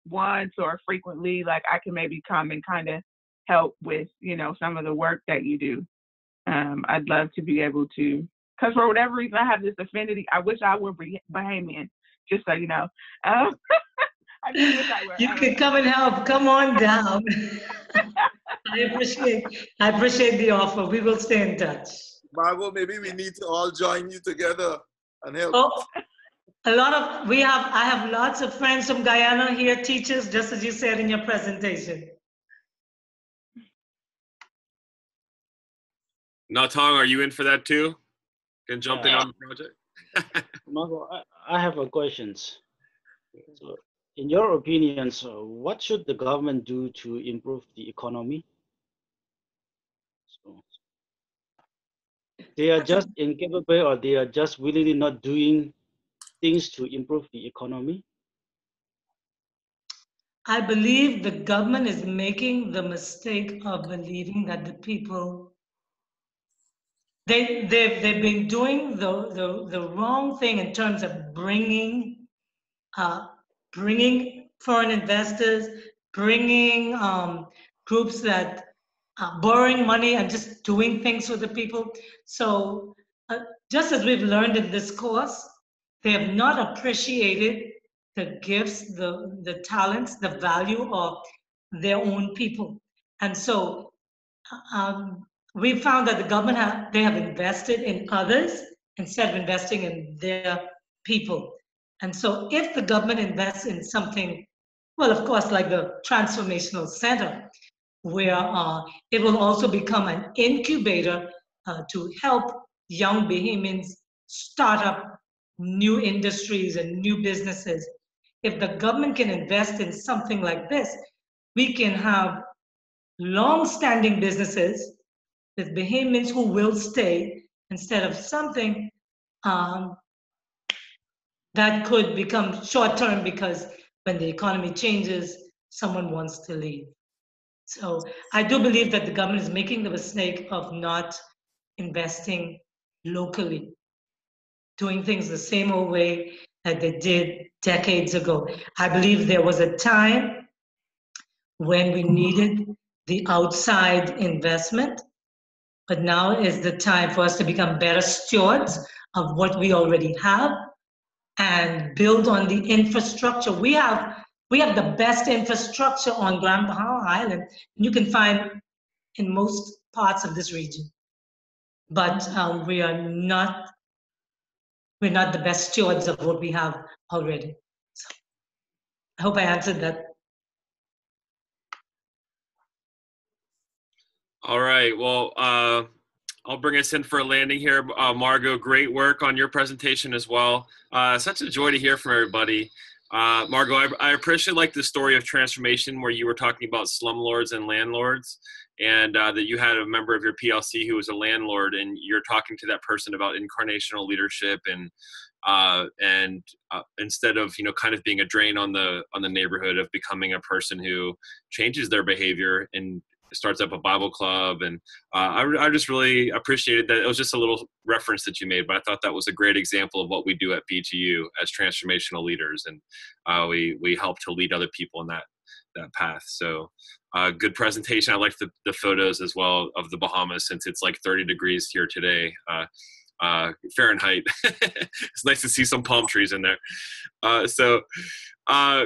once or frequently, like I can maybe come and kind of help with, some of the work that you do. I'd love to be able to, because for whatever reason, I have this affinity. I wish I were Bahamian, just so you know. I just wish I were. You can come and help. Come on down. I appreciate the offer. We will stay in touch. Margot, maybe we need to all join you together and help. Oh, I have lots of friends from Guyana here, teachers, just as you said in your presentation. Natong, are you in for that too? Can jump in on the project? Margot, I have a questions. So, in your opinions, what should the government do to improve the economy? So, they are just incapable, or they are just willingly not doing things to improve the economy? I believe the government is making the mistake of believing that the people, they've been doing the wrong thing in terms of bringing foreign investors, bringing groups that borrowing money and just doing things for the people. So just as we've learned in this course, they have not appreciated the gifts, the talents, the value of their own people. And so we found that the government they have invested in others instead of investing in their people. And so if the government invests in something, well, of course, like the Transformational Center, where it will also become an incubator to help young Bahamians start up new industries and new businesses. If the government can invest in something like this, we can have long-standing businesses with Bahamians who will stay instead of something that could become short-term because when the economy changes, someone wants to leave. So I do believe that the government is making the mistake of not investing locally, doing things the same old way that they did decades ago. I believe there was a time when we needed the outside investment, but now is the time for us to become better stewards of what we already have and build on the infrastructure. We have the best infrastructure on Grand Bahama Island, and you can find in most parts of this region. But we're not the best stewards of what we have already. So I hope I answered that. All right. Well, I'll bring us in for a landing here. Margot, great work on your presentation as well. Such a joy to hear from everybody. Margot, I appreciate the story of transformation where you were talking about slumlords and landlords, and that you had a member of your PLC who was a landlord, and you're talking to that person about incarnational leadership and instead of kind of being a drain on the neighborhood, of becoming a person who changes their behavior and starts up a Bible club. And I just really appreciated that. It was just a little reference that you made, but I thought that was a great example of what we do at BGU as transformational leaders. And we help to lead other people in that path. So good presentation. I like the photos as well of the Bahamas, since it's like 30 degrees here today. Fahrenheit. It's nice to see some palm trees in there. So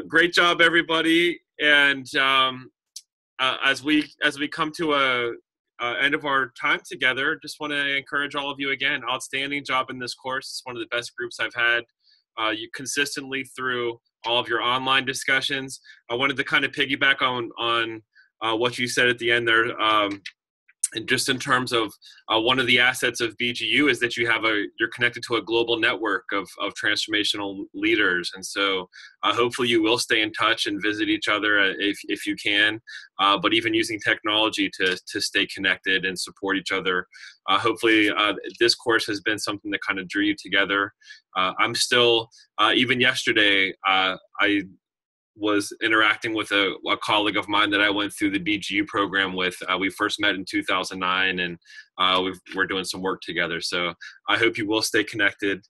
great job, everybody. And as we come to a end of our time together, just want to encourage all of you again. Outstanding job in this course. It's one of the best groups I've had. You consistently through all of your online discussions. I wanted to kind of piggyback on what you said at the end there. And just in terms of one of the assets of BGU is that you're connected to a global network of transformational leaders. And so hopefully you will stay in touch and visit each other if you can, but even using technology to stay connected and support each other. Hopefully this course has been something that kind of drew you together. I'm still, even yesterday, I was interacting with a colleague of mine that I went through the BGU program with. We first met in 2009, and we're doing some work together. So I hope you will stay connected.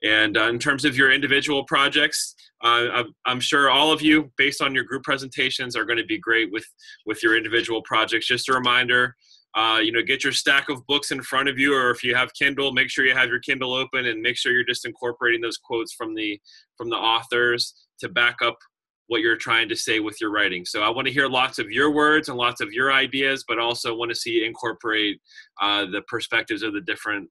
And in terms of your individual projects, I'm sure all of you, based on your group presentations, are going to be great with your individual projects. Just a reminder, get your stack of books in front of you, or if you have Kindle, make sure you have your Kindle open and make sure you're just incorporating those quotes from the authors to back up what you're trying to say with your writing. So I want to hear lots of your words and lots of your ideas, but also want to see you incorporate the perspectives of the different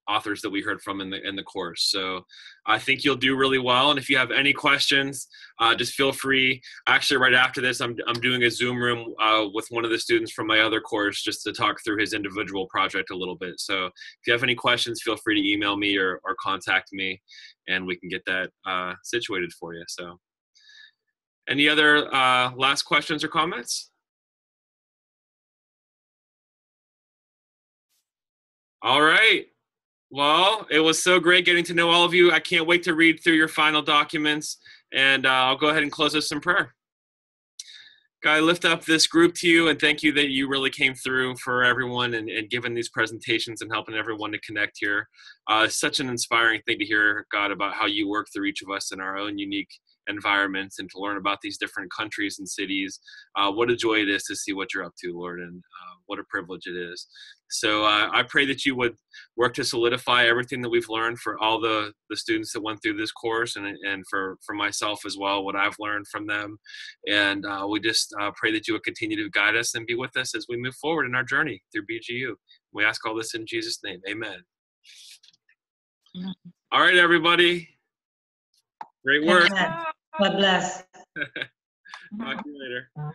authors that we heard from in the course. So I think you'll do really well. And if you have any questions, just feel free. Actually, right after this, I'm doing a Zoom room with one of the students from my other course just to talk through his individual project a little bit. So if you have any questions, feel free to email me or contact me, and we can get that situated for you. So any other last questions or comments? All right. Well, it was so great getting to know all of you. I can't wait to read through your final documents And I'll go ahead and close us in prayer. God, I lift up this group to you and thank you that you really came through for everyone and given these presentations and helping everyone to connect here. Such an inspiring thing to hear, God, about how you work through each of us in our own unique environments and to learn about these different countries and cities. What a joy it is to see what you're up to, Lord, and what a privilege it is. So I pray that you would work to solidify everything that we've learned for all the students that went through this course and for myself as well, what I've learned from them. And we just pray that you would continue to guide us and be with us as we move forward in our journey through BGU. We ask all this in Jesus' name. Amen. All right, everybody. Great work. God bless. Talk to you later.